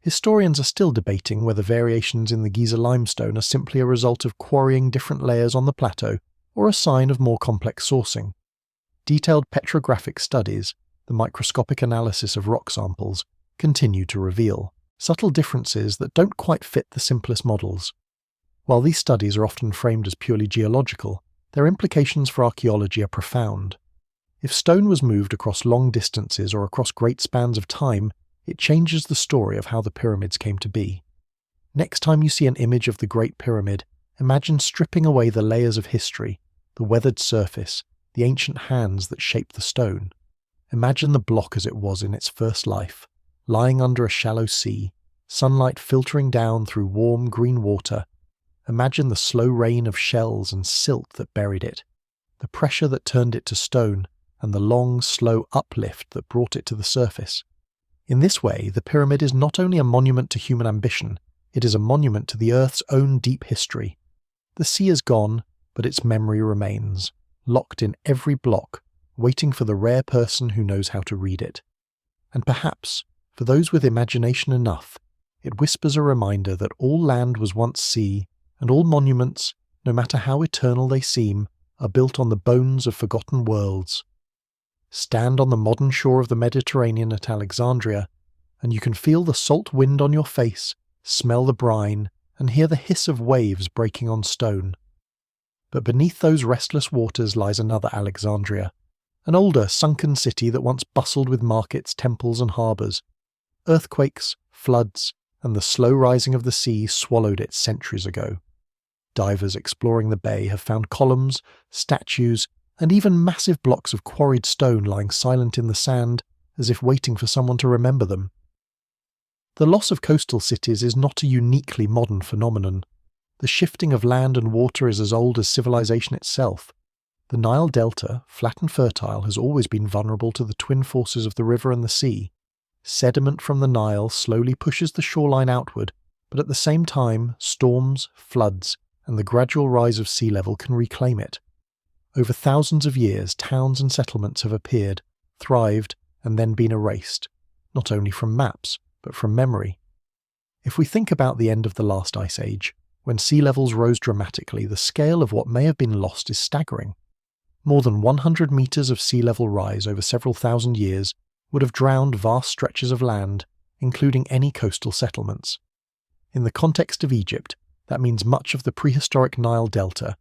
Historians are still debating whether variations in the Giza limestone are simply a result of quarrying different layers on the plateau or a sign of more complex sourcing. Detailed petrographic studies, the microscopic analysis of rock samples, continue to reveal subtle differences that don't quite fit the simplest models. While these studies are often framed as purely geological, their implications for archaeology are profound. If stone was moved across long distances or across great spans of time, it changes the story of how the pyramids came to be. Next time you see an image of the Great Pyramid, imagine stripping away the layers of history, the weathered surface, the ancient hands that shaped the stone. Imagine the block as it was in its first life, lying under a shallow sea, sunlight filtering down through warm green water. Imagine the slow rain of shells and silt that buried it, the pressure that turned it to stone, and the long, slow uplift that brought it to the surface. In this way, the pyramid is not only a monument to human ambition, it is a monument to the Earth's own deep history. The sea is gone, but its memory remains, locked in every block, waiting for the rare person who knows how to read it. And perhaps, for those with imagination enough, it whispers a reminder that all land was once sea, and all monuments, no matter how eternal they seem, are built on the bones of forgotten worlds. Stand on the modern shore of the Mediterranean at Alexandria, and you can feel the salt wind on your face, smell the brine, and hear the hiss of waves breaking on stone. But beneath those restless waters lies another Alexandria, an older, sunken city that once bustled with markets, temples, and harbours. Earthquakes, floods, and the slow rising of the sea swallowed it centuries ago. Divers exploring the bay have found columns, statues, and even massive blocks of quarried stone lying silent in the sand, as if waiting for someone to remember them. The loss of coastal cities is not a uniquely modern phenomenon. The shifting of land and water is as old as civilization itself. The Nile Delta, flat and fertile, has always been vulnerable to the twin forces of the river and the sea. Sediment from the Nile slowly pushes the shoreline outward, but at the same time, storms, floods, and the gradual rise of sea level can reclaim it. Over thousands of years, towns and settlements have appeared, thrived, and then been erased, not only from maps, but from memory. If we think about the end of the last ice age, when sea levels rose dramatically, the scale of what may have been lost is staggering. More than 100 meters of sea level rise over several thousand years would have drowned vast stretches of land, including any coastal settlements. In the context of Egypt, that means much of the prehistoric Nile Delta,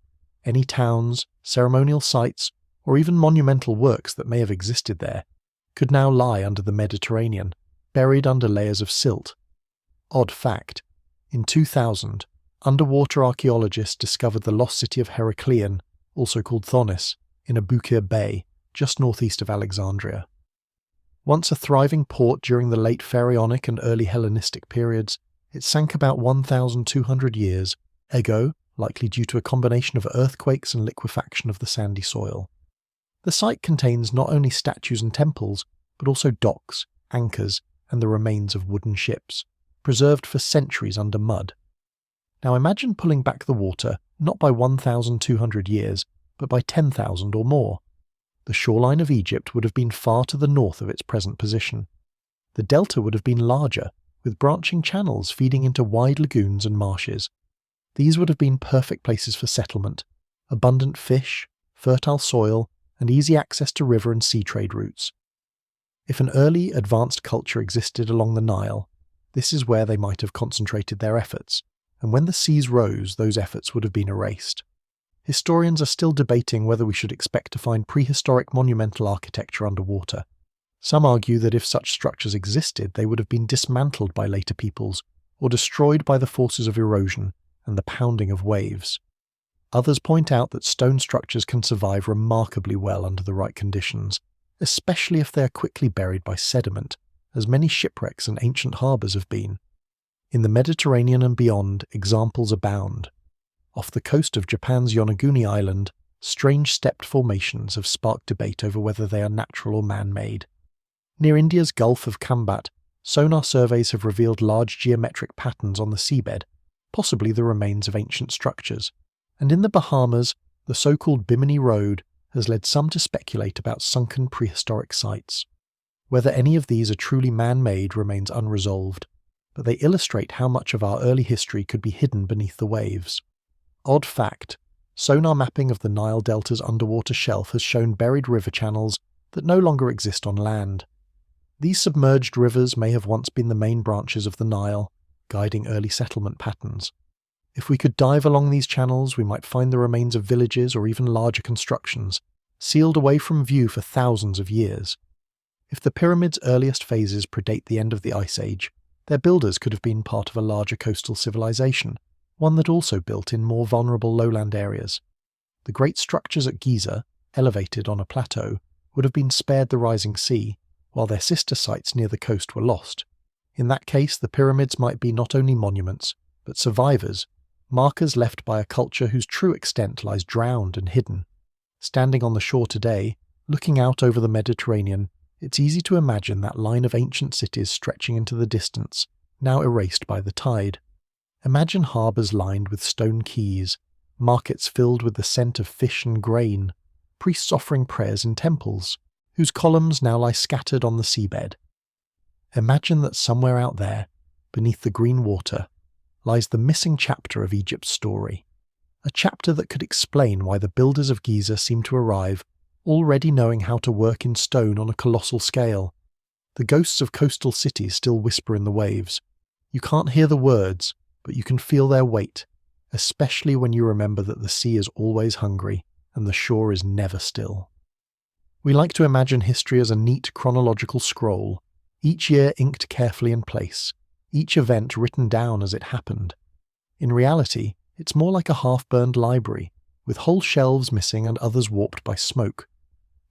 any towns, ceremonial sites, or even monumental works that may have existed there, could now lie under the Mediterranean, buried under layers of silt. Odd fact, in 2000, underwater archaeologists discovered the lost city of Heracleion, also called Thonis, in Abukir Bay, just northeast of Alexandria. Once a thriving port during the late Pharaonic and early Hellenistic periods, it sank about 1,200 years ago, likely due to a combination of earthquakes and liquefaction of the sandy soil. The site contains not only statues and temples, but also docks, anchors, and the remains of wooden ships, preserved for centuries under mud. Now imagine pulling back the water, not by 1,200 years, but by 10,000 or more. The shoreline of Egypt would have been far to the north of its present position. The delta would have been larger, with branching channels feeding into wide lagoons and marshes. These would have been perfect places for settlement, abundant fish, fertile soil, and easy access to river and sea trade routes. If an early, advanced culture existed along the Nile, this is where they might have concentrated their efforts, and when the seas rose, those efforts would have been erased. Historians are still debating whether we should expect to find prehistoric monumental architecture underwater. Some argue that if such structures existed, they would have been dismantled by later peoples, or destroyed by the forces of erosion and the pounding of waves. Others point out that stone structures can survive remarkably well under the right conditions, especially if they are quickly buried by sediment, as many shipwrecks and ancient harbours have been. In the Mediterranean and beyond, examples abound. Off the coast of Japan's Yonaguni Island, strange stepped formations have sparked debate over whether they are natural or man-made. Near India's Gulf of Kambat, sonar surveys have revealed large geometric patterns on the seabed, possibly the remains of ancient structures. And in the Bahamas, the so-called Bimini Road has led some to speculate about sunken prehistoric sites. Whether any of these are truly man-made remains unresolved, but they illustrate how much of our early history could be hidden beneath the waves. Odd fact, sonar mapping of the Nile Delta's underwater shelf has shown buried river channels that no longer exist on land. These submerged rivers may have once been the main branches of the Nile, guiding early settlement patterns. If we could dive along these channels, we might find the remains of villages or even larger constructions, sealed away from view for thousands of years. If the pyramids' earliest phases predate the end of the Ice Age, their builders could have been part of a larger coastal civilization, one that also built in more vulnerable lowland areas. The great structures at Giza, elevated on a plateau, would have been spared the rising sea, while their sister sites near the coast were lost. In that case, the pyramids might be not only monuments, but survivors, markers left by a culture whose true extent lies drowned and hidden. Standing on the shore today, looking out over the Mediterranean, it's easy to imagine that line of ancient cities stretching into the distance, now erased by the tide. Imagine harbours lined with stone quays, markets filled with the scent of fish and grain, priests offering prayers in temples, whose columns now lie scattered on the seabed. Imagine that somewhere out there, beneath the green water, lies the missing chapter of Egypt's story, a chapter that could explain why the builders of Giza seem to arrive already knowing how to work in stone on a colossal scale. The ghosts of coastal cities still whisper in the waves. You can't hear the words, but you can feel their weight, especially when you remember that the sea is always hungry and the shore is never still. We like to imagine history as a neat chronological scroll, each year inked carefully in place, each event written down as it happened. In reality, it's more like a half-burned library, with whole shelves missing and others warped by smoke.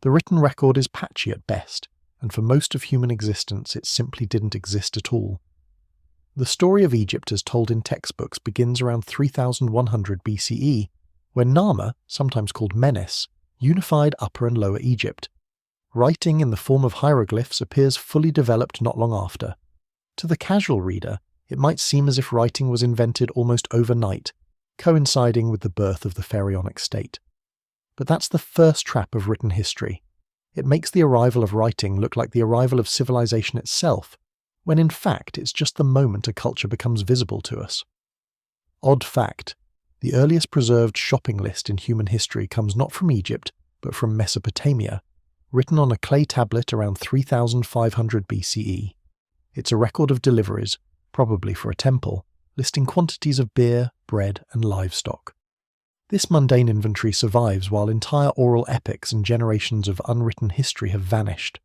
The written record is patchy at best, and for most of human existence it simply didn't exist at all. The story of Egypt as told in textbooks begins around 3100 BCE, when Nama, sometimes called Menes, unified Upper and Lower Egypt. Writing in the form of hieroglyphs appears fully developed not long after. To the casual reader, it might seem as if writing was invented almost overnight, coinciding with the birth of the pharaonic state. But that's the first trap of written history. It makes the arrival of writing look like the arrival of civilization itself, when in fact it's just the moment a culture becomes visible to us. Odd fact, the earliest preserved shopping list in human history comes not from Egypt, but from Mesopotamia, written on a clay tablet around 3500 BCE. It's a record of deliveries, probably for a temple, listing quantities of beer, bread, and livestock. This mundane inventory survives while entire oral epics and generations of unwritten history have vanished.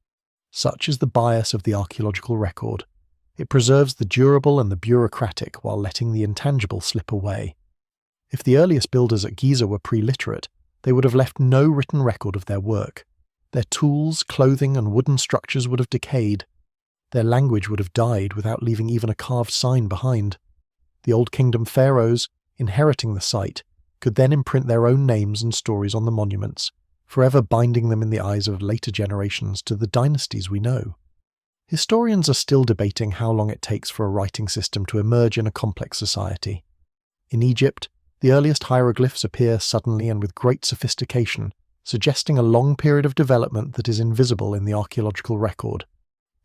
Such is the bias of the archaeological record. It preserves the durable and the bureaucratic while letting the intangible slip away. If the earliest builders at Giza were pre-literate, they would have left no written record of their work. Their tools, clothing, and wooden structures would have decayed. Their language would have died without leaving even a carved sign behind. The Old Kingdom pharaohs, inheriting the site, could then imprint their own names and stories on the monuments, forever binding them in the eyes of later generations to the dynasties we know. Historians are still debating how long it takes for a writing system to emerge in a complex society. In Egypt, the earliest hieroglyphs appear suddenly and with great sophistication, suggesting a long period of development that is invisible in the archaeological record.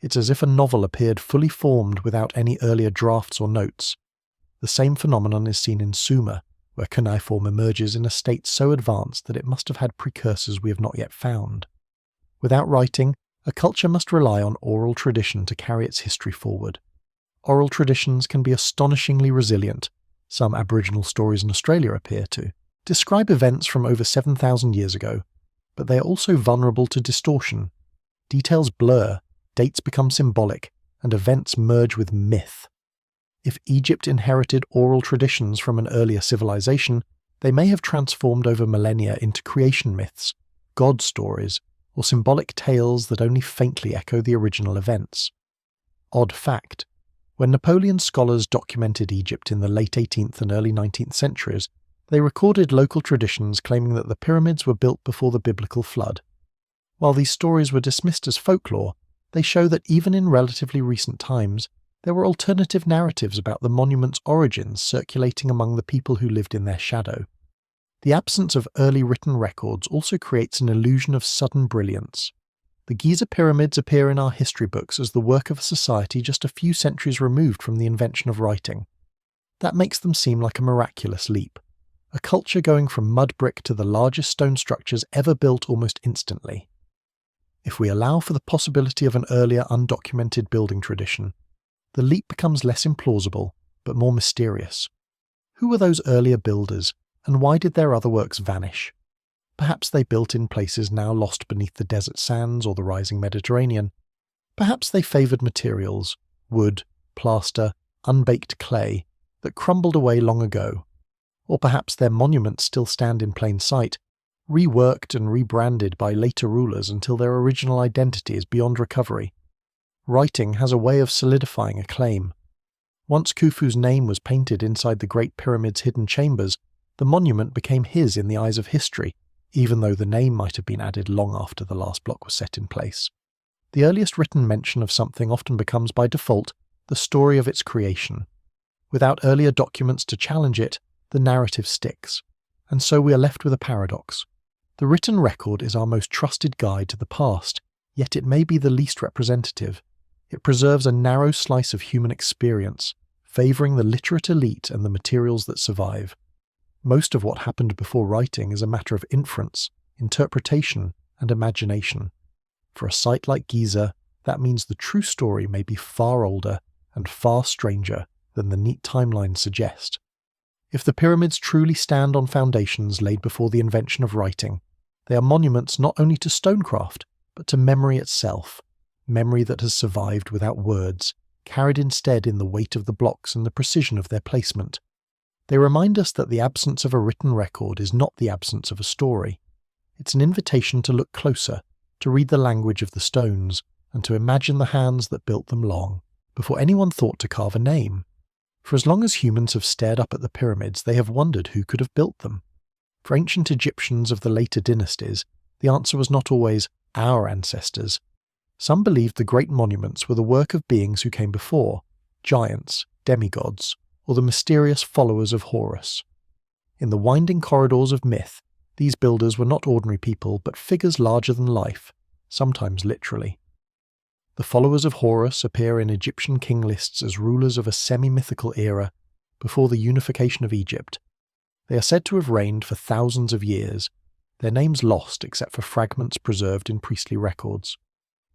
It's as if a novel appeared fully formed without any earlier drafts or notes. The same phenomenon is seen in Sumer, where cuneiform emerges in a state so advanced that it must have had precursors we have not yet found. Without writing, a culture must rely on oral tradition to carry its history forward. Oral traditions can be astonishingly resilient. Some Aboriginal stories in Australia appear to describe events from over 7,000 years ago, but they are also vulnerable to distortion. Details blur, dates become symbolic, and events merge with myth. If Egypt inherited oral traditions from an earlier civilization, they may have transformed over millennia into creation myths, god stories, or symbolic tales that only faintly echo the original events. Odd fact, when Napoleon scholars documented Egypt in the late 18th and early 19th centuries, they recorded local traditions claiming that the pyramids were built before the biblical flood. While these stories were dismissed as folklore, they show that even in relatively recent times, there were alternative narratives about the monument's origins circulating among the people who lived in their shadow. The absence of early written records also creates an illusion of sudden brilliance. The Giza pyramids appear in our history books as the work of a society just a few centuries removed from the invention of writing. That makes them seem like a miraculous leap, a culture going from mud brick to the largest stone structures ever built almost instantly. If we allow for the possibility of an earlier undocumented building tradition, the leap becomes less implausible, but more mysterious. Who were those earlier builders, and why did their other works vanish? Perhaps they built in places now lost beneath the desert sands or the rising Mediterranean. Perhaps they favoured materials, wood, plaster, unbaked clay, that crumbled away long ago. Or perhaps their monuments still stand in plain sight, reworked and rebranded by later rulers until their original identity is beyond recovery. Writing has a way of solidifying a claim. Once Khufu's name was painted inside the Great Pyramid's hidden chambers, the monument became his in the eyes of history, even though the name might have been added long after the last block was set in place. The earliest written mention of something often becomes by default the story of its creation. Without earlier documents to challenge it, the narrative sticks, and so we are left with a paradox. The written record is our most trusted guide to the past, yet it may be the least representative. It preserves a narrow slice of human experience, favouring the literate elite and the materials that survive. Most of what happened before writing is a matter of inference, interpretation, and imagination. For a site like Giza, that means the true story may be far older and far stranger than the neat timelines suggest. If the pyramids truly stand on foundations laid before the invention of writing, they are monuments not only to stonecraft, but to memory itself, memory that has survived without words, carried instead in the weight of the blocks and the precision of their placement. They remind us that the absence of a written record is not the absence of a story. It's an invitation to look closer, to read the language of the stones, and to imagine the hands that built them long, before anyone thought to carve a name. For as long as humans have stared up at the pyramids, they have wondered who could have built them. For ancient Egyptians of the later dynasties, the answer was not always our ancestors. Some believed the great monuments were the work of beings who came before, giants, demigods, or the mysterious followers of Horus. In the winding corridors of myth, these builders were not ordinary people but figures larger than life, sometimes literally. The followers of Horus appear in Egyptian king lists as rulers of a semi-mythical era before the unification of Egypt. They are said to have reigned for thousands of years, their names lost except for fragments preserved in priestly records.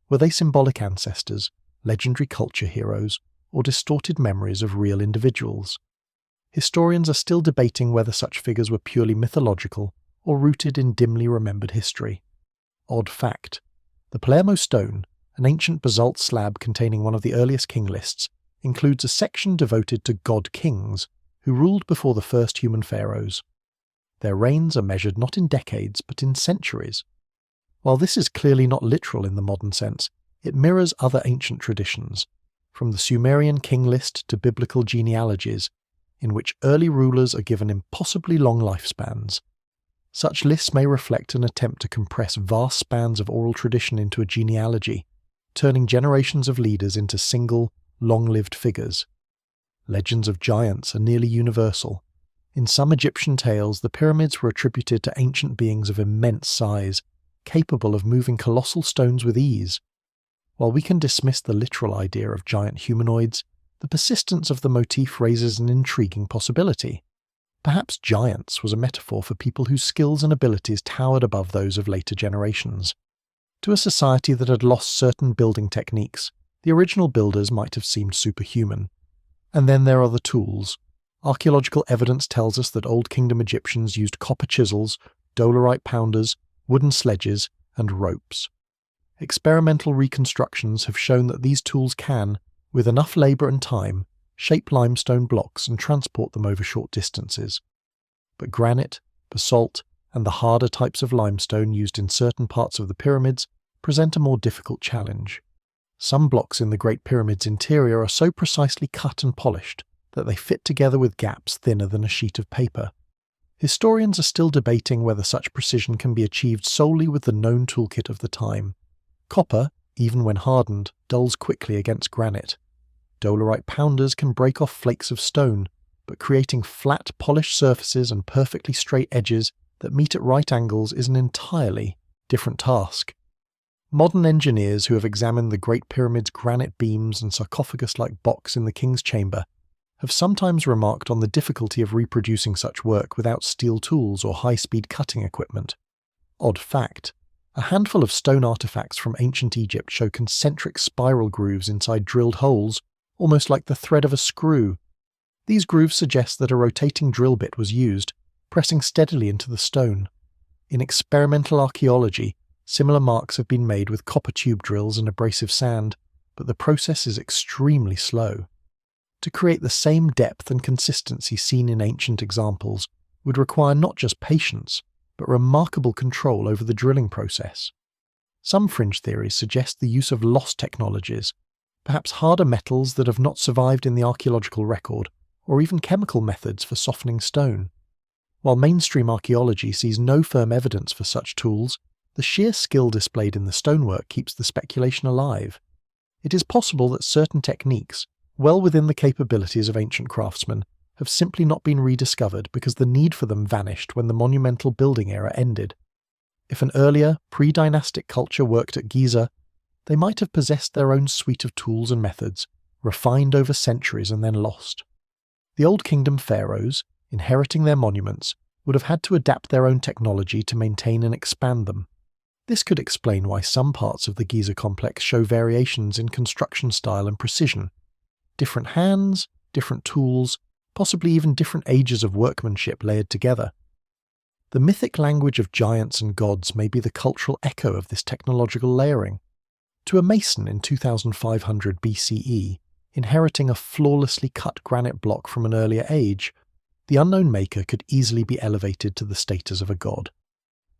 Were they symbolic ancestors, legendary culture heroes, or distorted memories of real individuals? Historians are still debating whether such figures were purely mythological or rooted in dimly remembered history. Odd fact: the Palermo stone, an ancient basalt slab containing one of the earliest king lists, includes a section devoted to god-kings who ruled before the first human pharaohs. Their reigns are measured not in decades but in centuries. While this is clearly not literal in the modern sense, it mirrors other ancient traditions, from the Sumerian king list to biblical genealogies, in which early rulers are given impossibly long lifespans. Such lists may reflect an attempt to compress vast spans of oral tradition into a genealogy, turning generations of leaders into single, long-lived figures. Legends of giants are nearly universal. In some Egyptian tales, the pyramids were attributed to ancient beings of immense size, capable of moving colossal stones with ease. While we can dismiss the literal idea of giant humanoids, the persistence of the motif raises an intriguing possibility. Perhaps giants was a metaphor for people whose skills and abilities towered above those of later generations. To a society that had lost certain building techniques, the original builders might have seemed superhuman. And then there are the tools. Archaeological evidence tells us that Old Kingdom Egyptians used copper chisels, dolerite pounders, wooden sledges, and ropes. Experimental reconstructions have shown that these tools can, with enough labour and time, shape limestone blocks and transport them over short distances. But granite, basalt, and the harder types of limestone used in certain parts of the pyramids present a more difficult challenge. Some blocks in the Great Pyramid's interior are so precisely cut and polished that they fit together with gaps thinner than a sheet of paper. Historians are still debating whether such precision can be achieved solely with the known toolkit of the time. Copper, even when hardened, dulls quickly against granite. Dolerite pounders can break off flakes of stone, but creating flat, polished surfaces and perfectly straight edges that meet at right angles is an entirely different task. Modern engineers who have examined the Great Pyramid's granite beams and sarcophagus-like box in the King's Chamber have sometimes remarked on the difficulty of reproducing such work without steel tools or high-speed cutting equipment. Odd fact: a handful of stone artifacts from ancient Egypt show concentric spiral grooves inside drilled holes, almost like the thread of a screw. These grooves suggest that a rotating drill bit was used, pressing steadily into the stone. In experimental archaeology, similar marks have been made with copper tube drills and abrasive sand, but the process is extremely slow. To create the same depth and consistency seen in ancient examples would require not just patience, but remarkable control over the drilling process. Some fringe theories suggest the use of lost technologies, perhaps harder metals that have not survived in the archaeological record, or even chemical methods for softening stone. While mainstream archaeology sees no firm evidence for such tools, the sheer skill displayed in the stonework keeps the speculation alive. It is possible that certain techniques, well within the capabilities of ancient craftsmen, have simply not been rediscovered because the need for them vanished when the monumental building era ended. If an earlier, pre-dynastic culture worked at Giza, they might have possessed their own suite of tools and methods, refined over centuries and then lost. The Old Kingdom pharaohs, inheriting their monuments, would have had to adapt their own technology to maintain and expand them. This could explain why some parts of the Giza complex show variations in construction style and precision. Different hands, different tools, possibly even different ages of workmanship layered together. The mythic language of giants and gods may be the cultural echo of this technological layering. To a mason in 2500 BCE, inheriting a flawlessly cut granite block from an earlier age, the unknown maker could easily be elevated to the status of a god.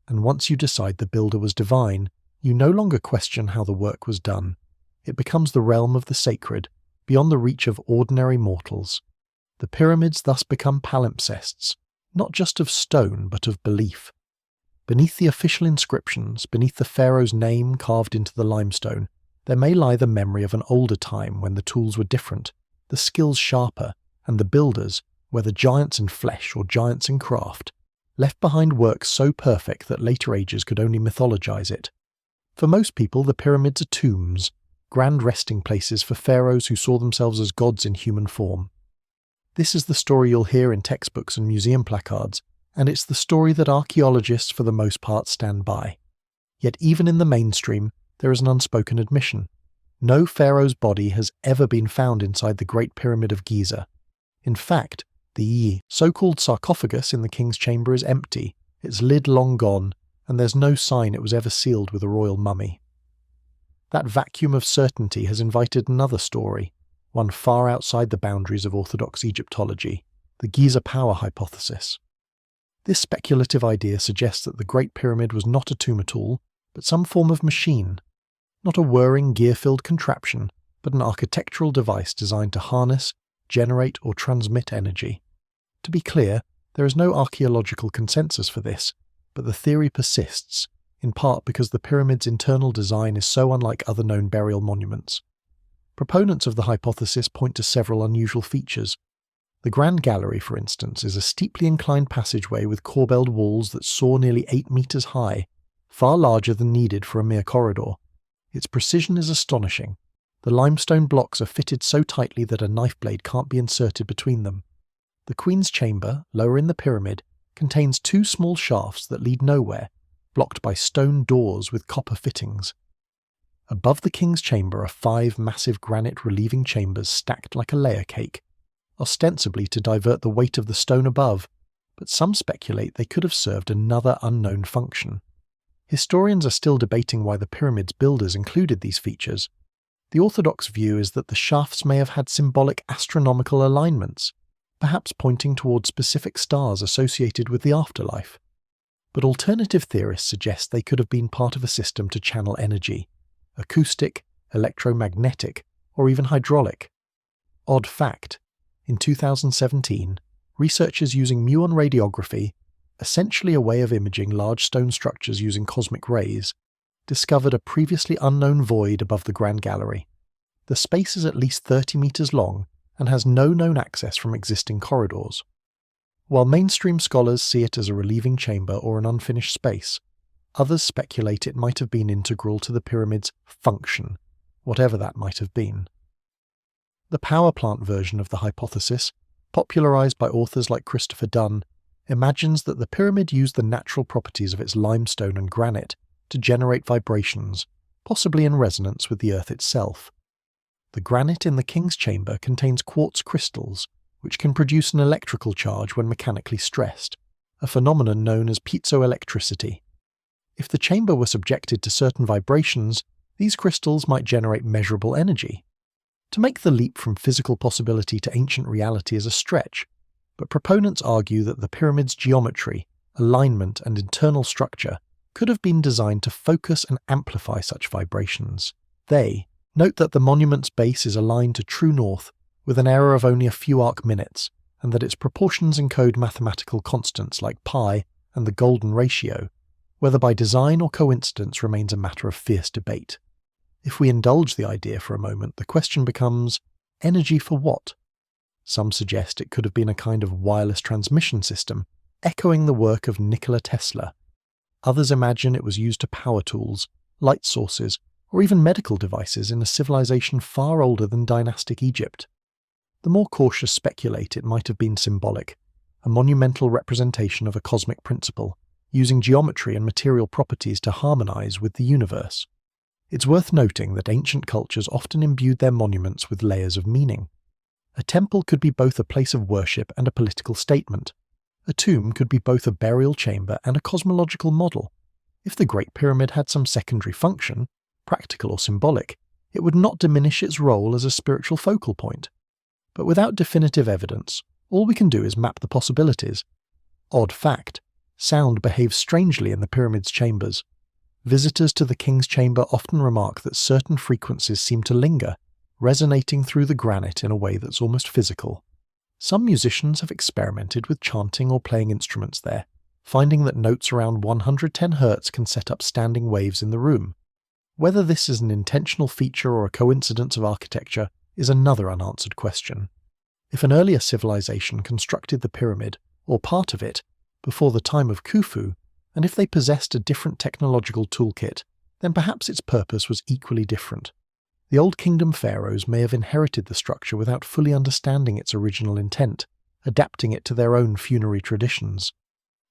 And once you decide the builder was divine, you no longer question how the work was done. It becomes the realm of the sacred, beyond the reach of ordinary mortals. The pyramids thus become palimpsests, not just of stone but of belief. Beneath the official inscriptions, beneath the pharaoh's name carved into the limestone, there may lie the memory of an older time when the tools were different, the skills sharper, and the builders, whether giants in flesh or giants in craft, left behind work so perfect that later ages could only mythologize it. For most people, the pyramids are tombs, grand resting places for pharaohs who saw themselves as gods in human form. This is the story you'll hear in textbooks and museum placards, and it's the story that archaeologists for the most part stand by. Yet even in the mainstream, there is an unspoken admission. No pharaoh's body has ever been found inside the Great Pyramid of Giza. In fact, the so-called sarcophagus in the king's chamber is empty, its lid long gone, and there's no sign it was ever sealed with a royal mummy. That vacuum of certainty has invited another story, one far outside the boundaries of orthodox Egyptology, the Giza power hypothesis. This speculative idea suggests that the Great Pyramid was not a tomb at all, but some form of machine. Not a whirring, gear-filled contraption, but an architectural device designed to harness, generate, or transmit energy. To be clear, there is no archaeological consensus for this, but the theory persists, in part because the pyramid's internal design is so unlike other known burial monuments. Proponents of the hypothesis point to several unusual features. The Grand Gallery, for instance, is a steeply inclined passageway with corbelled walls that soar nearly 8 meters high, far larger than needed for a mere corridor. Its precision is astonishing. The limestone blocks are fitted so tightly that a knife blade can't be inserted between them. The Queen's Chamber, lower in the pyramid, contains 2 small shafts that lead nowhere, blocked by stone doors with copper fittings. Above the King's Chamber are 5 massive granite relieving chambers stacked like a layer cake, ostensibly to divert the weight of the stone above, but some speculate they could have served another unknown function. Historians are still debating why the pyramid's builders included these features. The orthodox view is that the shafts may have had symbolic astronomical alignments, perhaps pointing toward specific stars associated with the afterlife. But alternative theorists suggest they could have been part of a system to channel energy, acoustic, electromagnetic, or even hydraulic. Odd fact, in 2017, researchers using muon radiography, essentially a way of imaging large stone structures using cosmic rays, discovered a previously unknown void above the Grand Gallery. The space is at least 30 meters long and has no known access from existing corridors. While mainstream scholars see it as a relieving chamber or an unfinished space, others speculate it might have been integral to the pyramid's function, whatever that might have been. The power plant version of the hypothesis, popularized by authors like Christopher Dunn, imagines that the pyramid used the natural properties of its limestone and granite to generate vibrations, possibly in resonance with the earth itself. The granite in the King's Chamber contains quartz crystals, which can produce an electrical charge when mechanically stressed, a phenomenon known as piezoelectricity. If the chamber were subjected to certain vibrations, these crystals might generate measurable energy. To make the leap from physical possibility to ancient reality is a stretch, but proponents argue that the pyramid's geometry, alignment, and internal structure could have been designed to focus and amplify such vibrations. They note that the monument's base is aligned to true north with an error of only a few arc minutes, and that its proportions encode mathematical constants like pi and the golden ratio. Whether by design or coincidence remains a matter of fierce debate. If we indulge the idea for a moment, the question becomes, energy for what? Some suggest it could have been a kind of wireless transmission system, echoing the work of Nikola Tesla. Others imagine it was used to power tools, light sources, or even medical devices in a civilization far older than dynastic Egypt. The more cautious speculate it might have been symbolic, a monumental representation of a cosmic principle, using geometry and material properties to harmonize with the universe. It's worth noting that ancient cultures often imbued their monuments with layers of meaning. A temple could be both a place of worship and a political statement. A tomb could be both a burial chamber and a cosmological model. If the Great Pyramid had some secondary function, practical or symbolic, it would not diminish its role as a spiritual focal point. But without definitive evidence, all we can do is map the possibilities. Odd fact, sound behaves strangely in the pyramid's chambers. Visitors to the King's Chamber often remark that certain frequencies seem to linger, resonating through the granite in a way that's almost physical. Some musicians have experimented with chanting or playing instruments there, finding that notes around 110 Hz can set up standing waves in the room. Whether this is an intentional feature or a coincidence of architecture is another unanswered question. If an earlier civilization constructed the pyramid, or part of it, before the time of Khufu, and if they possessed a different technological toolkit, then perhaps its purpose was equally different. The Old Kingdom pharaohs may have inherited the structure without fully understanding its original intent, adapting it to their own funerary traditions.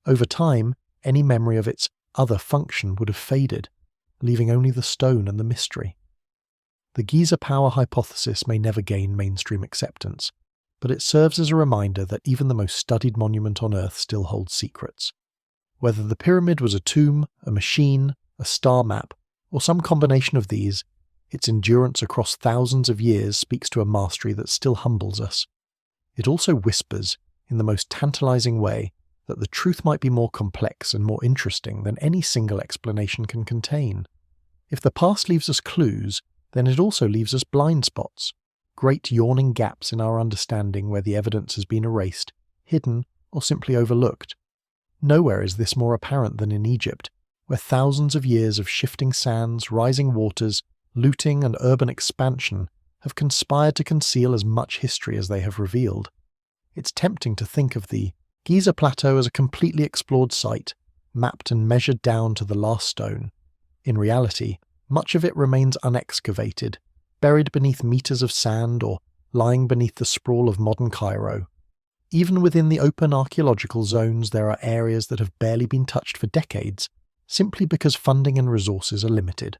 Over time, any memory of its other function would have faded, leaving only the stone and the mystery. The Giza power hypothesis may never gain mainstream acceptance, but it serves as a reminder that even the most studied monument on Earth still holds secrets. Whether the pyramid was a tomb, a machine, a star map, or some combination of these, its endurance across thousands of years speaks to a mastery that still humbles us. It also whispers, in the most tantalizing way, that the truth might be more complex and more interesting than any single explanation can contain. If the past leaves us clues, then it also leaves us blind spots, great yawning gaps in our understanding where the evidence has been erased, hidden, or simply overlooked. Nowhere is this more apparent than in Egypt, where thousands of years of shifting sands, rising waters, looting and urban expansion have conspired to conceal as much history as they have revealed. It's tempting to think of the Giza Plateau as a completely explored site, mapped and measured down to the last stone. In reality, much of it remains unexcavated, buried beneath meters of sand or lying beneath the sprawl of modern Cairo. Even within the open archaeological zones, there are areas that have barely been touched for decades, simply because funding and resources are limited.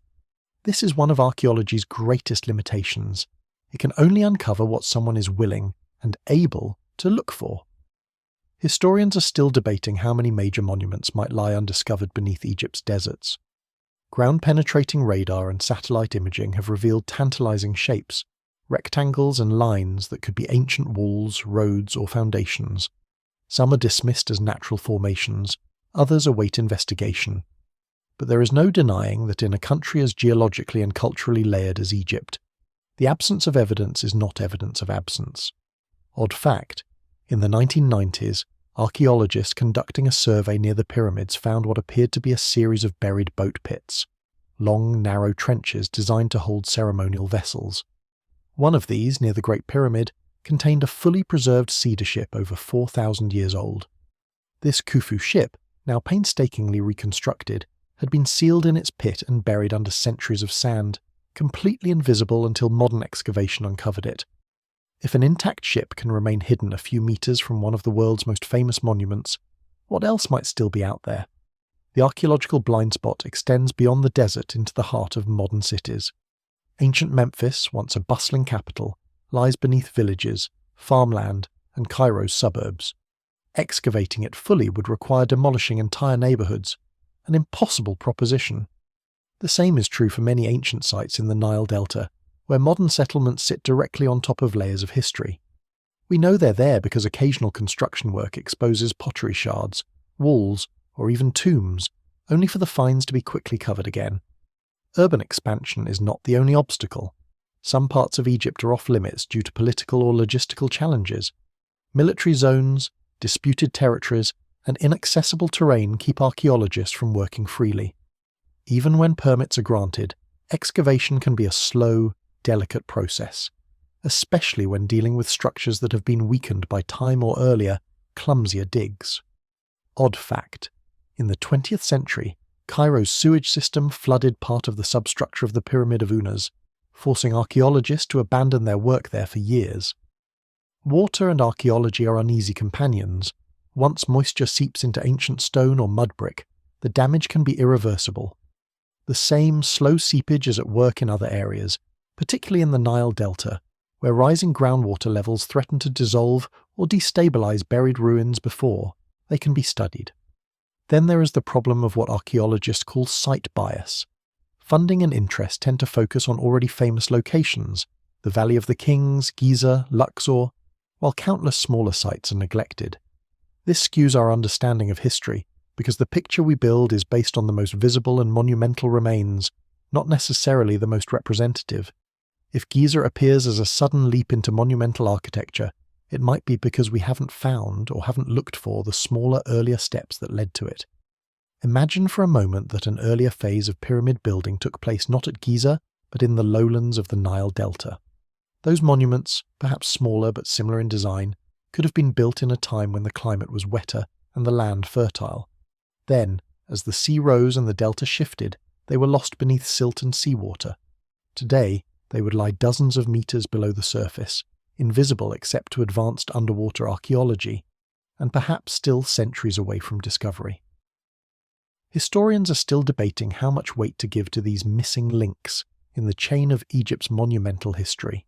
This is one of archaeology's greatest limitations. It can only uncover what someone is willing and able to look for. Historians are still debating how many major monuments might lie undiscovered beneath Egypt's deserts. Ground-penetrating radar and satellite imaging have revealed tantalizing shapes, rectangles and lines that could be ancient walls, roads, or foundations. Some are dismissed as natural formations, others await investigation. But there is no denying that in a country as geologically and culturally layered as Egypt, the absence of evidence is not evidence of absence. Odd fact, in the 1990s, archaeologists conducting a survey near the pyramids found what appeared to be a series of buried boat pits, long, narrow trenches designed to hold ceremonial vessels. One of these, near the Great Pyramid, contained a fully preserved cedar ship over 4,000 years old. This Khufu ship, now painstakingly reconstructed, had been sealed in its pit and buried under centuries of sand, completely invisible until modern excavation uncovered it. If an intact ship can remain hidden a few meters from one of the world's most famous monuments, what else might still be out there? The archaeological blind spot extends beyond the desert into the heart of modern cities. Ancient Memphis, once a bustling capital, lies beneath villages, farmland, and Cairo's suburbs. Excavating it fully would require demolishing entire neighborhoods, an impossible proposition. The same is true for many ancient sites in the Nile Delta, where modern settlements sit directly on top of layers of history. We know they're there because occasional construction work exposes pottery shards, walls, or even tombs, only for the finds to be quickly covered again. Urban expansion is not the only obstacle. Some parts of Egypt are off limits due to political or logistical challenges. Military zones, disputed territories, and inaccessible terrain keep archaeologists from working freely. Even when permits are granted, excavation can be a slow, delicate process, especially when dealing with structures that have been weakened by time or earlier, clumsier digs. Odd fact, in the 20th century, Cairo's sewage system flooded part of the substructure of the Pyramid of Unas, forcing archaeologists to abandon their work there for years. Water and archaeology are uneasy companions. Once moisture seeps into ancient stone or mud brick, the damage can be irreversible. The same slow seepage is at work in other areas, particularly in the Nile Delta, where rising groundwater levels threaten to dissolve or destabilize buried ruins before they can be studied. Then there is the problem of what archaeologists call site bias. Funding and interest tend to focus on already famous locations, the Valley of the Kings, Giza, Luxor, while countless smaller sites are neglected. This skews our understanding of history, because the picture we build is based on the most visible and monumental remains, not necessarily the most representative. If Giza appears as a sudden leap into monumental architecture, it might be because we haven't found or haven't looked for the smaller, earlier steps that led to it. Imagine for a moment that an earlier phase of pyramid building took place not at Giza, but in the lowlands of the Nile Delta. Those monuments, perhaps smaller but similar in design, could have been built in a time when the climate was wetter and the land fertile. Then, as the sea rose and the delta shifted, they were lost beneath silt and seawater. Today, they would lie dozens of meters below the surface, invisible except to advanced underwater archaeology, and perhaps still centuries away from discovery. Historians are still debating how much weight to give to these missing links in the chain of Egypt's monumental history.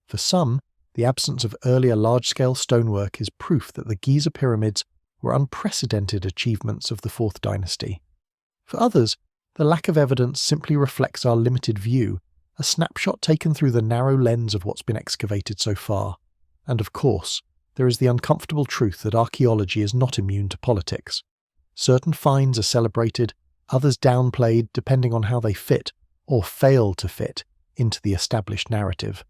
For some, the absence of earlier large-scale stonework is proof that the Giza pyramids were unprecedented achievements of the Fourth Dynasty. For others, the lack of evidence simply reflects our limited view, a snapshot taken through the narrow lens of what's been excavated so far. And of course, there is the uncomfortable truth that archaeology is not immune to politics. Certain finds are celebrated, others downplayed depending on how they fit, or fail to fit, into the established narrative.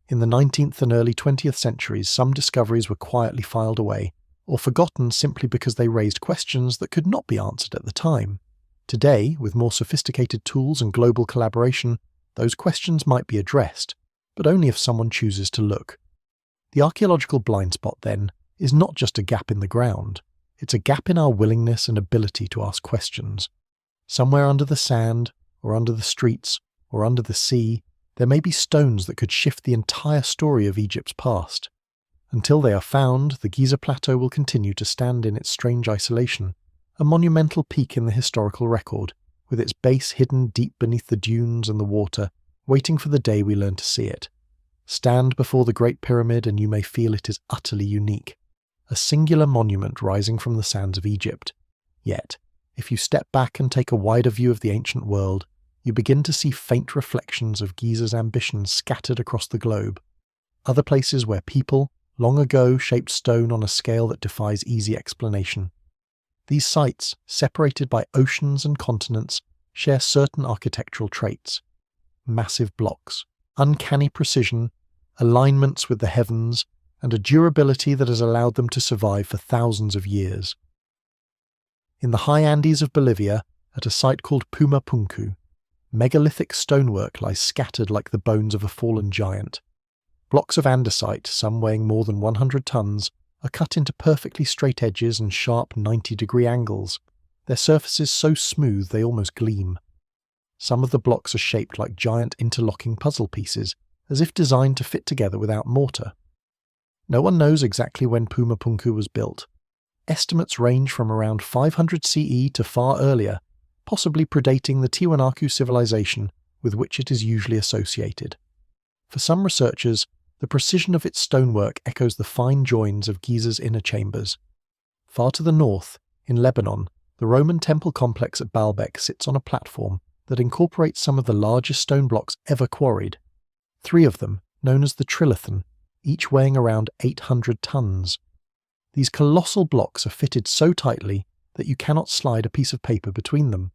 In the 19th and early 20th centuries, some discoveries were quietly filed away, or forgotten simply because they raised questions that could not be answered at the time. Today, with more sophisticated tools and global collaboration, those questions might be addressed, but only if someone chooses to look. The archaeological blind spot, then, is not just a gap in the ground. It's a gap in our willingness and ability to ask questions. Somewhere under the sand, or under the streets, or under the sea, there may be stones that could shift the entire story of Egypt's past. Until they are found, the Giza Plateau will continue to stand in its strange isolation, a monumental peak in the historical record, with its base hidden deep beneath the dunes and the water, waiting for the day we learn to see it. Stand before the Great Pyramid and you may feel it is utterly unique, a singular monument rising from the sands of Egypt. Yet, if you step back and take a wider view of the ancient world, you begin to see faint reflections of Giza's ambitions scattered across the globe. Other places where people, long ago, shaped stone on a scale that defies easy explanation. These sites, separated by oceans and continents, share certain architectural traits. Massive blocks, uncanny precision, alignments with the heavens, and a durability that has allowed them to survive for thousands of years. In the high Andes of Bolivia, at a site called Pumapunku, megalithic stonework lies scattered like the bones of a fallen giant. Blocks of andesite, some weighing more than 100 tons, are cut into perfectly straight edges and sharp 90-degree angles, their surfaces so smooth they almost gleam. Some of the blocks are shaped like giant interlocking puzzle pieces, as if designed to fit together without mortar. No one knows exactly when Pumapunku was built. Estimates range from around 500 CE to far earlier, possibly predating the Tiwanaku civilization with which it is usually associated. For some researchers, the precision of its stonework echoes the fine joins of Giza's inner chambers. Far to the north, in Lebanon, the Roman temple complex at Baalbek sits on a platform that incorporates some of the largest stone blocks ever quarried. 3 of them, known as the trilithon, each weighing around 800 tons. These colossal blocks are fitted so tightly that you cannot slide a piece of paper between them.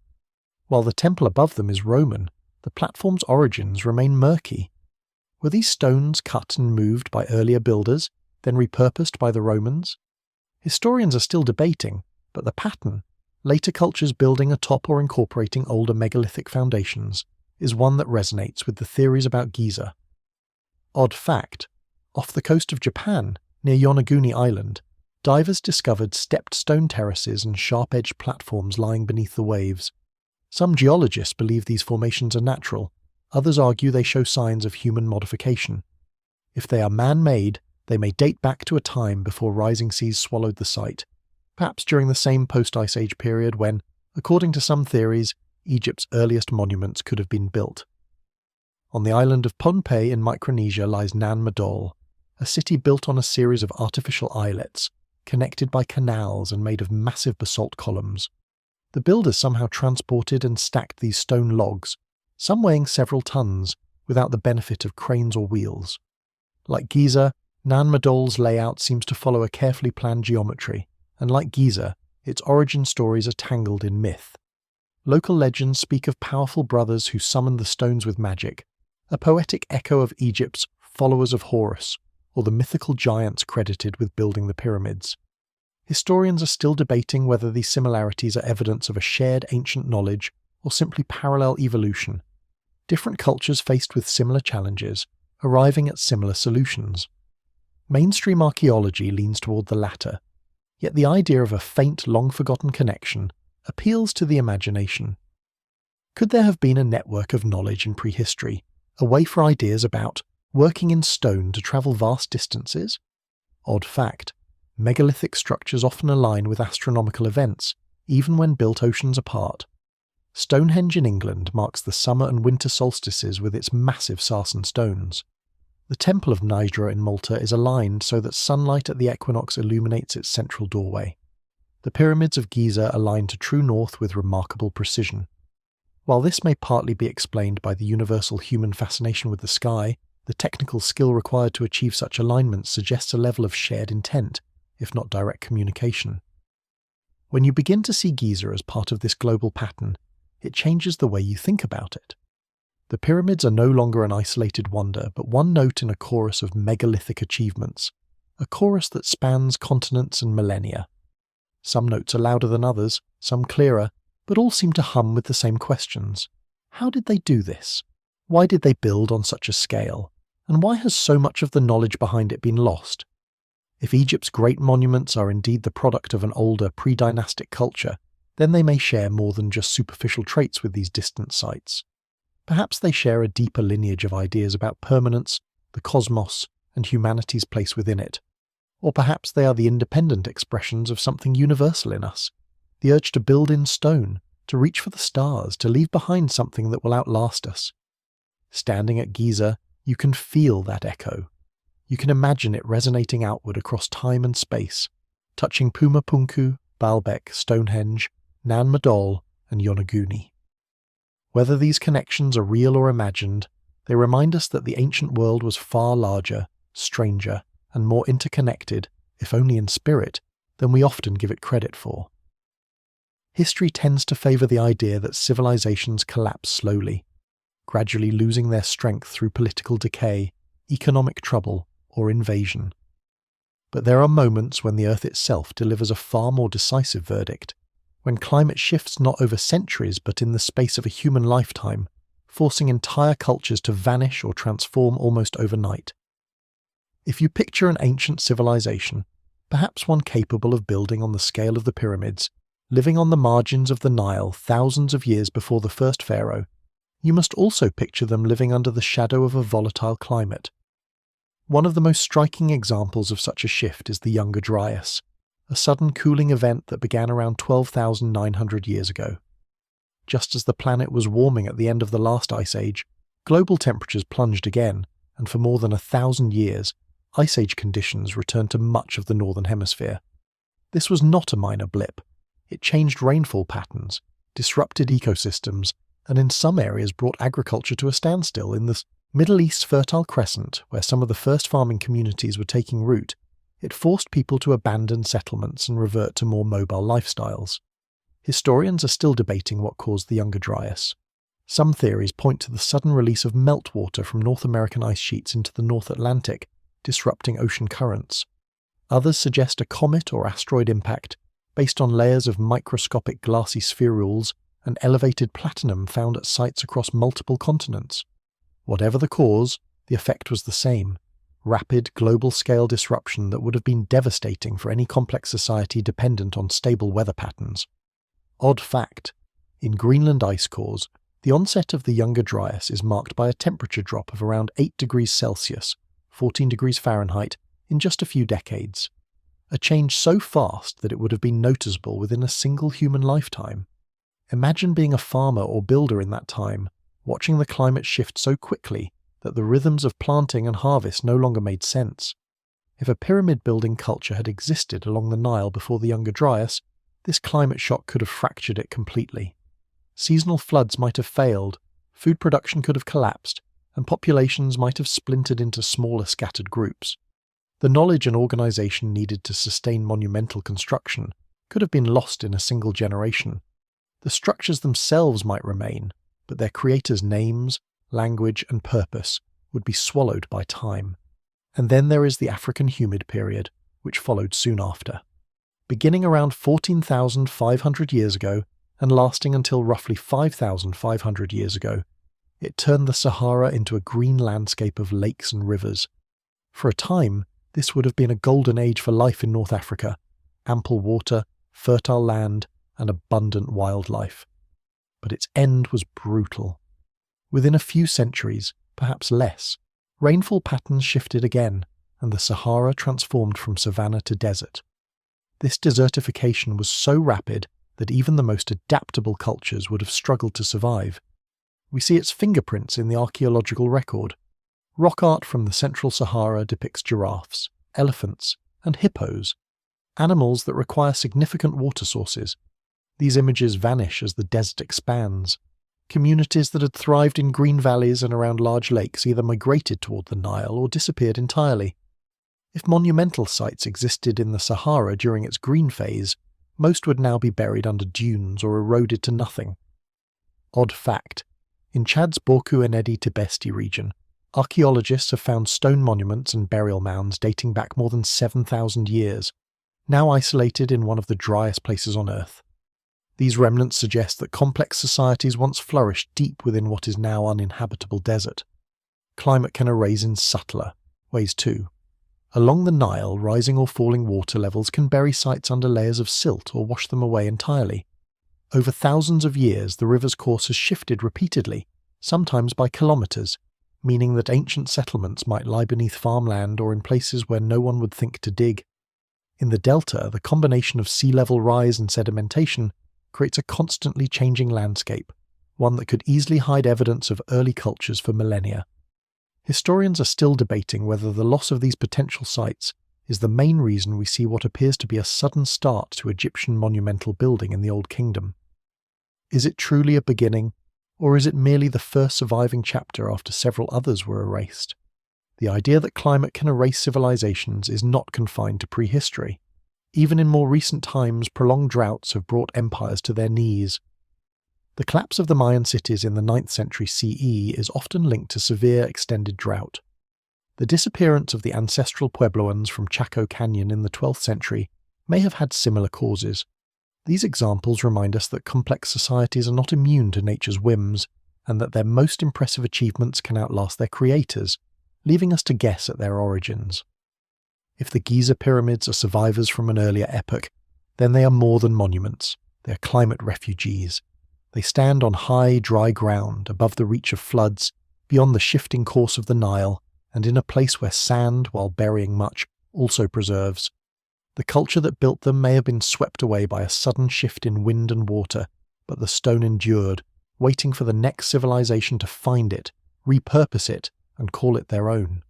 While the temple above them is Roman, the platform's origins remain murky. Were these stones cut and moved by earlier builders, then repurposed by the Romans? Historians are still debating, but the pattern, later cultures building atop or incorporating older megalithic foundations, is one that resonates with the theories about Giza. Odd fact, off the coast of Japan, near Yonaguni Island, divers discovered stepped stone terraces and sharp-edged platforms lying beneath the waves. Some geologists believe these formations are natural, others argue they show signs of human modification. If they are man-made, they may date back to a time before rising seas swallowed the site, perhaps during the same post-Ice Age period when, according to some theories, Egypt's earliest monuments could have been built. On the island of Pohnpei in Micronesia lies Nan Madol, a city built on a series of artificial islets, connected by canals and made of massive basalt columns. The builders somehow transported and stacked these stone logs, some weighing several tons, without the benefit of cranes or wheels. Like Giza, Nan Madol's layout seems to follow a carefully planned geometry, and like Giza, its origin stories are tangled in myth. Local legends speak of powerful brothers who summoned the stones with magic, a poetic echo of Egypt's followers of Horus, or the mythical giants credited with building the pyramids. Historians are still debating whether these similarities are evidence of a shared ancient knowledge or simply parallel evolution. Different cultures faced with similar challenges, arriving at similar solutions. Mainstream archaeology leans toward the latter, yet the idea of a faint, long-forgotten connection appeals to the imagination. Could there have been a network of knowledge in prehistory, a way for ideas about working in stone to travel vast distances? Odd fact, megalithic structures often align with astronomical events, even when built oceans apart. Stonehenge in England marks the summer and winter solstices with its massive sarsen stones. The Temple of Niagara in Malta is aligned so that sunlight at the equinox illuminates its central doorway. The pyramids of Giza align to true north with remarkable precision. While this may partly be explained by the universal human fascination with the sky, the technical skill required to achieve such alignments suggests a level of shared intent, if not direct communication. When you begin to see Giza as part of this global pattern, it changes the way you think about it. The pyramids are no longer an isolated wonder, but one note in a chorus of megalithic achievements, a chorus that spans continents and millennia. Some notes are louder than others, some clearer, but all seem to hum with the same questions. How did they do this? Why did they build on such a scale? And why has so much of the knowledge behind it been lost? If Egypt's great monuments are indeed the product of an older, pre-dynastic culture, then they may share more than just superficial traits with these distant sites. Perhaps they share a deeper lineage of ideas about permanence, the cosmos, and humanity's place within it. Or perhaps they are the independent expressions of something universal in us, the urge to build in stone, to reach for the stars, to leave behind something that will outlast us. Standing at Giza, you can feel that echo. You can imagine it resonating outward across time and space, touching Puma Punku, Baalbek, Stonehenge, Nan Madol, and Yonaguni. Whether these connections are real or imagined, they remind us that the ancient world was far larger, stranger, and more interconnected, if only in spirit, than we often give it credit for. History tends to favour the idea that civilizations collapse slowly, gradually losing their strength through political decay, economic trouble, or invasion. But there are moments when the Earth itself delivers a far more decisive verdict, when climate shifts not over centuries but in the space of a human lifetime, forcing entire cultures to vanish or transform almost overnight. If you picture an ancient civilization, perhaps one capable of building on the scale of the pyramids, living on the margins of the Nile thousands of years before the first pharaoh, you must also picture them living under the shadow of a volatile climate. One of the most striking examples of such a shift is the Younger Dryas, a sudden cooling event that began around 12,900 years ago. Just as the planet was warming at the end of the last ice age, global temperatures plunged again, and for more than 1,000 years, ice age conditions returned to much of the northern hemisphere. This was not a minor blip. It changed rainfall patterns, disrupted ecosystems, and in some areas brought agriculture to a standstill. In the Middle East's Fertile Crescent, where some of the first farming communities were taking root, it forced people to abandon settlements and revert to more mobile lifestyles. Historians are still debating what caused the Younger Dryas. Some theories point to the sudden release of meltwater from North American ice sheets into the North Atlantic, disrupting ocean currents. Others suggest a comet or asteroid impact based on layers of microscopic glassy spherules and elevated platinum found at sites across multiple continents. Whatever the cause, the effect was the same: rapid, global-scale disruption that would have been devastating for any complex society dependent on stable weather patterns. Odd fact: in Greenland ice cores, the onset of the Younger Dryas is marked by a temperature drop of around 8 degrees Celsius, 14 degrees Fahrenheit, in just a few decades. A change so fast that it would have been noticeable within a single human lifetime. Imagine being a farmer or builder in that time, watching the climate shift so quickly that the rhythms of planting and harvest no longer made sense. If a pyramid-building culture had existed along the Nile before the Younger Dryas, this climate shock could have fractured it completely. Seasonal floods might have failed, food production could have collapsed, and populations might have splintered into smaller scattered groups. The knowledge and organisation needed to sustain monumental construction could have been lost in a single generation. The structures themselves might remain, but their creators' names, language, and purpose would be swallowed by time. And then there is the African humid period, which followed soon after. Beginning around 14,500 years ago and lasting until roughly 5,500 years ago, It turned the Sahara into a green landscape of lakes and rivers. For a time, this would have been a golden age for life in North Africa: ample water, fertile land, and abundant wildlife. But its end was brutal. Within a few centuries, perhaps less, rainfall patterns shifted again, and the Sahara transformed from savanna to desert. This desertification was so rapid that even the most adaptable cultures would have struggled to survive. We see its fingerprints in the archaeological record. Rock art from the central Sahara depicts giraffes, elephants, and hippos, animals that require significant water sources. These images vanish as the desert expands. Communities that had thrived in green valleys and around large lakes either migrated toward the Nile or disappeared entirely. If monumental sites existed in the Sahara during its green phase, most would now be buried under dunes or eroded to nothing. Odd fact: in Chad's Borku Enedi Tibesti region, archaeologists have found stone monuments and burial mounds dating back more than 7,000 years, now isolated in one of the driest places on Earth. These remnants suggest that complex societies once flourished deep within what is now uninhabitable desert. Climate can erase in subtler ways too. Along the Nile, rising or falling water levels can bury sites under layers of silt or wash them away entirely. Over thousands of years, the river's course has shifted repeatedly, sometimes by kilometers, meaning that ancient settlements might lie beneath farmland or in places where no one would think to dig. In the delta, the combination of sea level rise and sedimentation creates a constantly changing landscape, one that could easily hide evidence of early cultures for millennia. Historians are still debating whether the loss of these potential sites is the main reason we see what appears to be a sudden start to Egyptian monumental building in the Old Kingdom. Is it truly a beginning, or is it merely the first surviving chapter after several others were erased? The idea that climate can erase civilizations is not confined to prehistory. Even in more recent times, prolonged droughts have brought empires to their knees. The collapse of the Mayan cities in the 9th century CE is often linked to severe extended drought. The disappearance of the ancestral Puebloans from Chaco Canyon in the 12th century may have had similar causes. These examples remind us that complex societies are not immune to nature's whims, and that their most impressive achievements can outlast their creators, leaving us to guess at their origins. If the Giza pyramids are survivors from an earlier epoch, then they are more than monuments. They are climate refugees. They stand on high, dry ground, above the reach of floods, beyond the shifting course of the Nile, and in a place where sand, while burying much, also preserves. The culture that built them may have been swept away by a sudden shift in wind and water, but the stone endured, waiting for the next civilization to find it, repurpose it, and call it their own.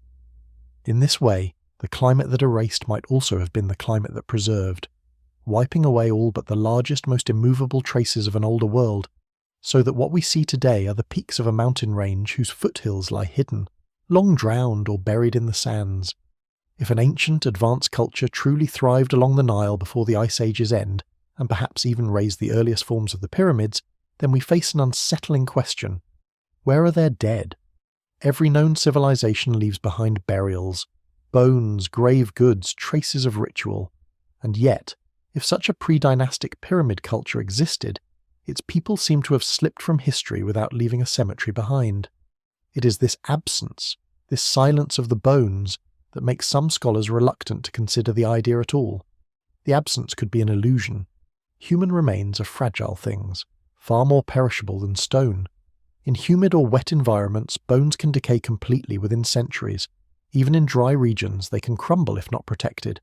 In this way, the climate that erased might also have been the climate that preserved, wiping away all but the largest, most immovable traces of an older world, so that what we see today are the peaks of a mountain range whose foothills lie hidden, long drowned or buried in the sands. If an ancient, advanced culture truly thrived along the Nile before the Ice Age's end, and perhaps even raised the earliest forms of the pyramids, then we face an unsettling question. Where are their dead? Every known civilization leaves behind burials, bones, grave goods, traces of ritual. And yet, if such a pre-dynastic pyramid culture existed, its people seem to have slipped from history without leaving a cemetery behind. It is this absence, this silence of the bones, that makes some scholars reluctant to consider the idea at all. The absence could be an illusion. Human remains are fragile things, far more perishable than stone. In humid or wet environments, bones can decay completely within centuries. Even in dry regions, they can crumble if not protected.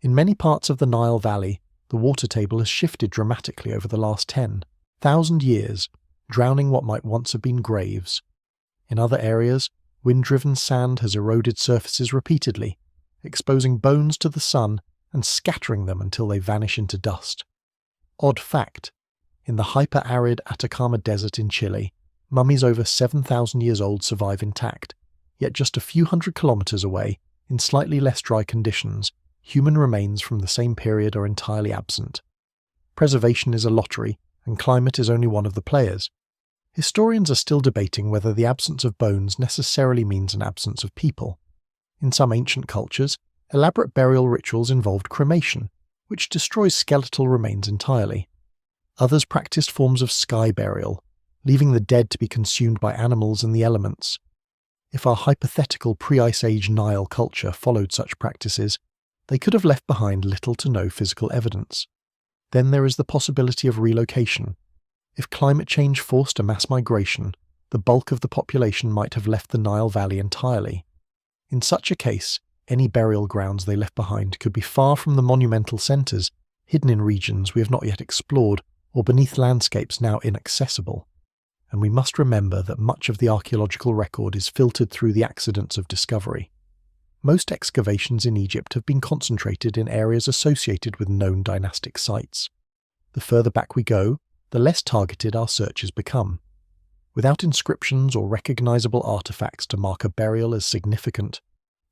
In many parts of the Nile Valley, the water table has shifted dramatically over the last 10,000 years, drowning what might once have been graves. In other areas, wind-driven sand has eroded surfaces repeatedly, exposing bones to the sun and scattering them until they vanish into dust. Odd fact: in the hyper-arid Atacama Desert in Chile, mummies over 7,000 years old survive intact, yet just a few hundred kilometers away, in slightly less dry conditions, human remains from the same period are entirely absent. Preservation is a lottery, and climate is only one of the players. Historians are still debating whether the absence of bones necessarily means an absence of people. In some ancient cultures, elaborate burial rituals involved cremation, which destroys skeletal remains entirely. Others practiced forms of sky burial, leaving the dead to be consumed by animals and the elements. If our hypothetical pre-Ice Age Nile culture followed such practices, they could have left behind little to no physical evidence. Then there is the possibility of relocation. If climate change forced a mass migration, the bulk of the population might have left the Nile Valley entirely. In such a case, any burial grounds they left behind could be far from the monumental centres, hidden in regions we have not yet explored, or beneath landscapes now inaccessible. And we must remember that much of the archaeological record is filtered through the accidents of discovery. Most excavations in Egypt have been concentrated in areas associated with known dynastic sites. The further back we go, the less targeted our searches become. Without inscriptions or recognizable artifacts to mark a burial as significant,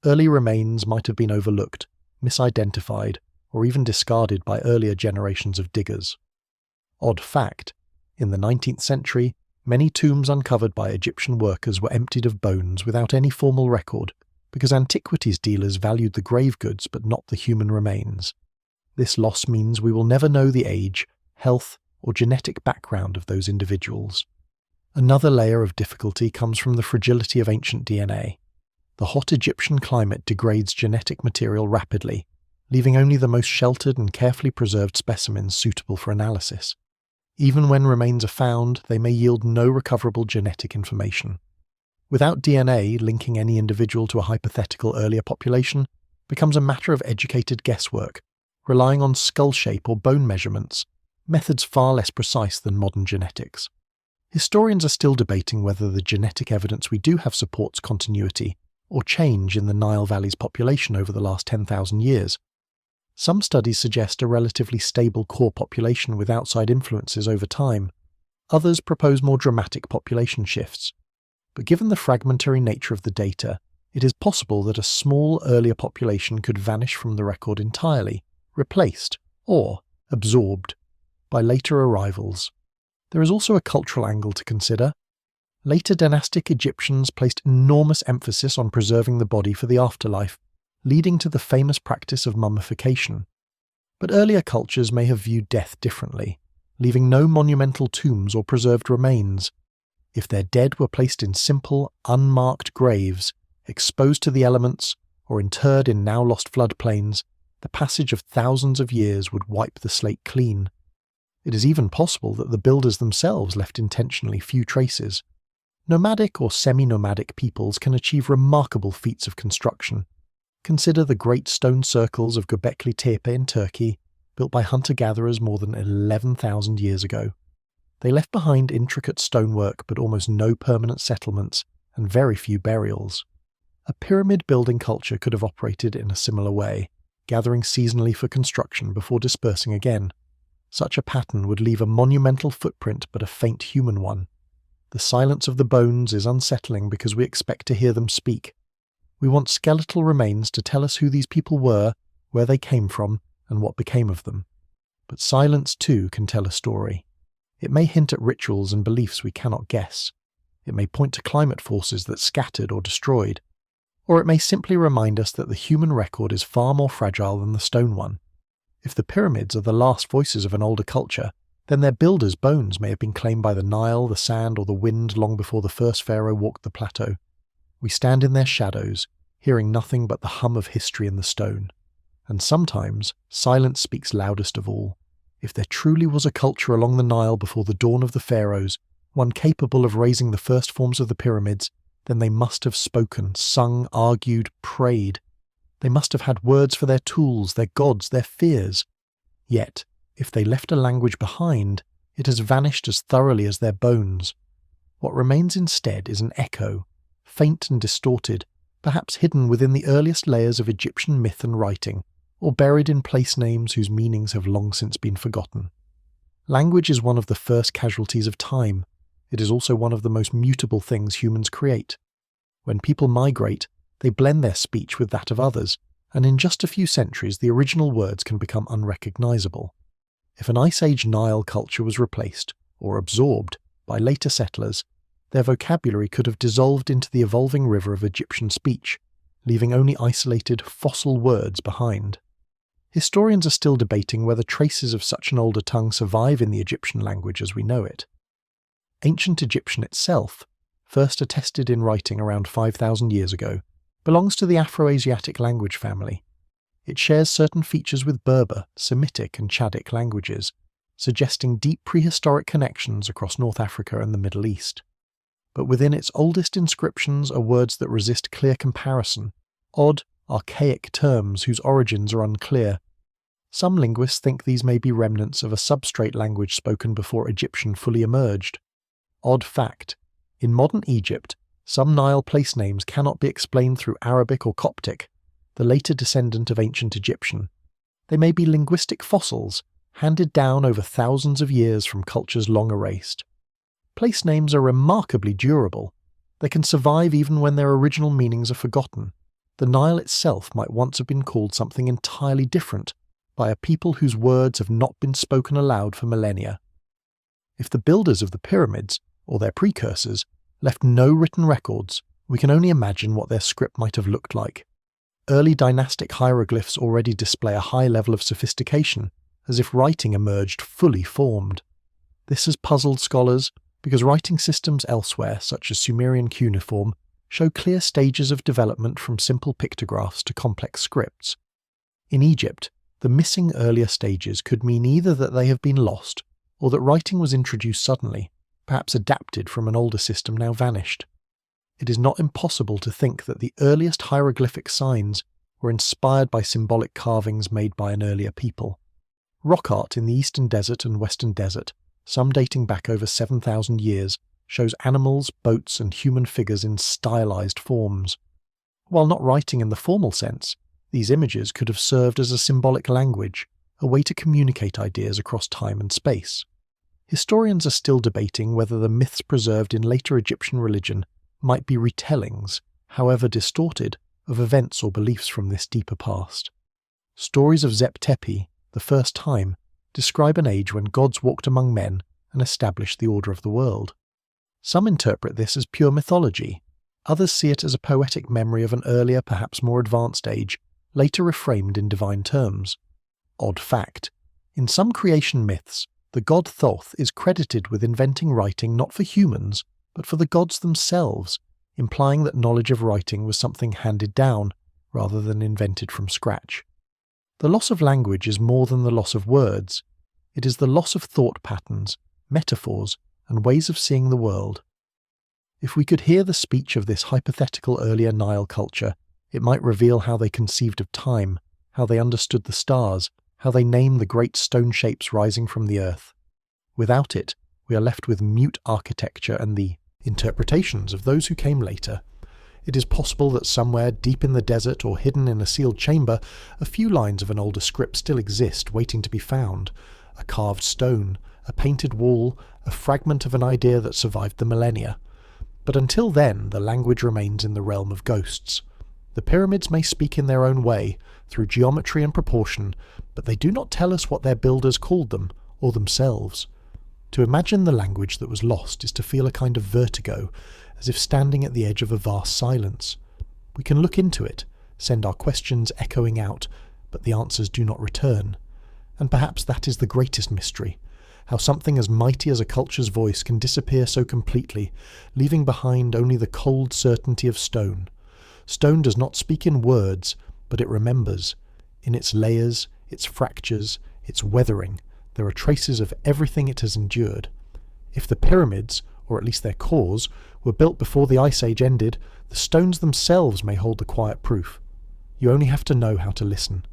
early remains might have been overlooked, misidentified, or even discarded by earlier generations of diggers. Odd fact, in the 19th century, many tombs uncovered by Egyptian workers were emptied of bones without any formal record, because antiquities dealers valued the grave goods but not the human remains. This loss means we will never know the age, health, or genetic background of those individuals. Another layer of difficulty comes from the fragility of ancient DNA. The hot Egyptian climate degrades genetic material rapidly, leaving only the most sheltered and carefully preserved specimens suitable for analysis. Even when remains are found, they may yield no recoverable genetic information. Without DNA, linking any individual to a hypothetical earlier population becomes a matter of educated guesswork, relying on skull shape or bone measurements, methods far less precise than modern genetics. Historians are still debating whether the genetic evidence we do have supports continuity or change in the Nile Valley's population over the last 10,000 years. Some studies suggest a relatively stable core population with outside influences over time. Others propose more dramatic population shifts. But given the fragmentary nature of the data, it is possible that a small earlier population could vanish from the record entirely, replaced, or absorbed, by later arrivals. There is also a cultural angle to consider. Later dynastic Egyptians placed enormous emphasis on preserving the body for the afterlife, leading to the famous practice of mummification. But earlier cultures may have viewed death differently, leaving no monumental tombs or preserved remains. If their dead were placed in simple, unmarked graves, exposed to the elements, or interred in now-lost floodplains, the passage of thousands of years would wipe the slate clean. It is even possible that the builders themselves left intentionally few traces. Nomadic or semi-nomadic peoples can achieve remarkable feats of construction. Consider the great stone circles of Göbekli Tepe in Turkey, built by hunter-gatherers more than 11,000 years ago. They left behind intricate stonework but almost no permanent settlements and very few burials. A pyramid-building culture could have operated in a similar way, gathering seasonally for construction before dispersing again. Such a pattern would leave a monumental footprint but a faint human one. The silence of the bones is unsettling because we expect to hear them speak. We want skeletal remains to tell us who these people were, where they came from, and what became of them. But silence too can tell a story. It may hint at rituals and beliefs we cannot guess. It may point to climate forces that scattered or destroyed. Or it may simply remind us that the human record is far more fragile than the stone one. If the pyramids are the last voices of an older culture, then their builders' bones may have been claimed by the Nile, the sand, or the wind long before the first pharaoh walked the plateau. We stand in their shadows, hearing nothing but the hum of history in the stone. And sometimes, silence speaks loudest of all. If there truly was a culture along the Nile before the dawn of the pharaohs, one capable of raising the first forms of the pyramids, then they must have spoken, sung, argued, prayed. They must have had words for their tools, their gods, their fears. Yet, if they left a language behind, it has vanished as thoroughly as their bones. What remains instead is an echo, faint and distorted, perhaps hidden within the earliest layers of Egyptian myth and writing, or buried in place names whose meanings have long since been forgotten. Language is one of the first casualties of time. It is also one of the most mutable things humans create. When people migrate, they blend their speech with that of others, and in just a few centuries the original words can become unrecognizable. If an Ice Age Nile culture was replaced, or absorbed, by later settlers, their vocabulary could have dissolved into the evolving river of Egyptian speech, leaving only isolated fossil words behind. Historians are still debating whether traces of such an older tongue survive in the Egyptian language as we know it. Ancient Egyptian itself, first attested in writing around 5,000 years ago, belongs to the Afro-Asiatic language family. It shares certain features with Berber, Semitic and Chadic languages, suggesting deep prehistoric connections across North Africa and the Middle East. But within its oldest inscriptions are words that resist clear comparison, odd, archaic terms whose origins are unclear. Some linguists think these may be remnants of a substrate language spoken before Egyptian fully emerged. Odd fact: in modern Egypt, some Nile place names cannot be explained through Arabic or Coptic, the later descendant of ancient Egyptian. They may be linguistic fossils, handed down over thousands of years from cultures long erased. Place names are remarkably durable. They can survive even when their original meanings are forgotten. The Nile itself might once have been called something entirely different by a people whose words have not been spoken aloud for millennia. If the builders of the pyramids, or their precursors, left no written records, we can only imagine what their script might have looked like. Early dynastic hieroglyphs already display a high level of sophistication, as if writing emerged fully formed. This has puzzled scholars because writing systems elsewhere, such as Sumerian cuneiform, show clear stages of development from simple pictographs to complex scripts. In Egypt, the missing earlier stages could mean either that they have been lost, or that writing was introduced suddenly, perhaps adapted from an older system now vanished. It is not impossible to think that the earliest hieroglyphic signs were inspired by symbolic carvings made by an earlier people. Rock art in the Eastern Desert and Western Desert, some dating back over 7,000 years, shows animals, boats, and human figures in stylized forms. While not writing in the formal sense, these images could have served as a symbolic language, a way to communicate ideas across time and space. Historians are still debating whether the myths preserved in later Egyptian religion might be retellings, however distorted, of events or beliefs from this deeper past. Stories of Zep Tepi, the first time, describe an age when gods walked among men and established the order of the world. Some interpret this as pure mythology, others see it as a poetic memory of an earlier, perhaps more advanced age, later reframed in divine terms. Odd fact: in some creation myths, the god Thoth is credited with inventing writing not for humans, but for the gods themselves, implying that knowledge of writing was something handed down, rather than invented from scratch. The loss of language is more than the loss of words. It is the loss of thought patterns, metaphors, and ways of seeing the world. If we could hear the speech of this hypothetical earlier Nile culture, it might reveal how they conceived of time, how they understood the stars, how they named the great stone shapes rising from the earth. Without it, we are left with mute architecture and the interpretations of those who came later. It is possible that somewhere deep in the desert or hidden in a sealed chamber, a few lines of an older script still exist, waiting to be found. A carved stone, a painted wall, a fragment of an idea that survived the millennia. But until then, the language remains in the realm of ghosts. The pyramids may speak in their own way, through geometry and proportion, but they do not tell us what their builders called them, or themselves. To imagine the language that was lost is to feel a kind of vertigo, as if standing at the edge of a vast silence. We can look into it, send our questions echoing out, but the answers do not return. And perhaps that is the greatest mystery, how something as mighty as a culture's voice can disappear so completely, leaving behind only the cold certainty of stone. Stone does not speak in words, but it remembers. In its layers, its fractures, its weathering, there are traces of everything it has endured. If the pyramids, or at least their cores, were built before the Ice Age ended, the stones themselves may hold the quiet proof. You only have to know how to listen.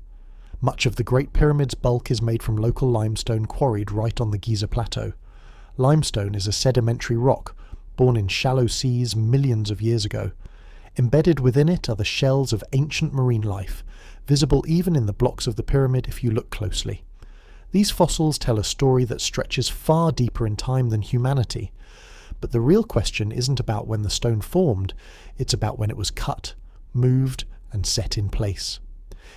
Much of the Great Pyramid's bulk is made from local limestone quarried right on the Giza plateau. Limestone is a sedimentary rock, born in shallow seas millions of years ago. Embedded within it are the shells of ancient marine life, visible even in the blocks of the pyramid if you look closely. These fossils tell a story that stretches far deeper in time than humanity. But the real question isn't about when the stone formed, it's about when it was cut, moved, and set in place.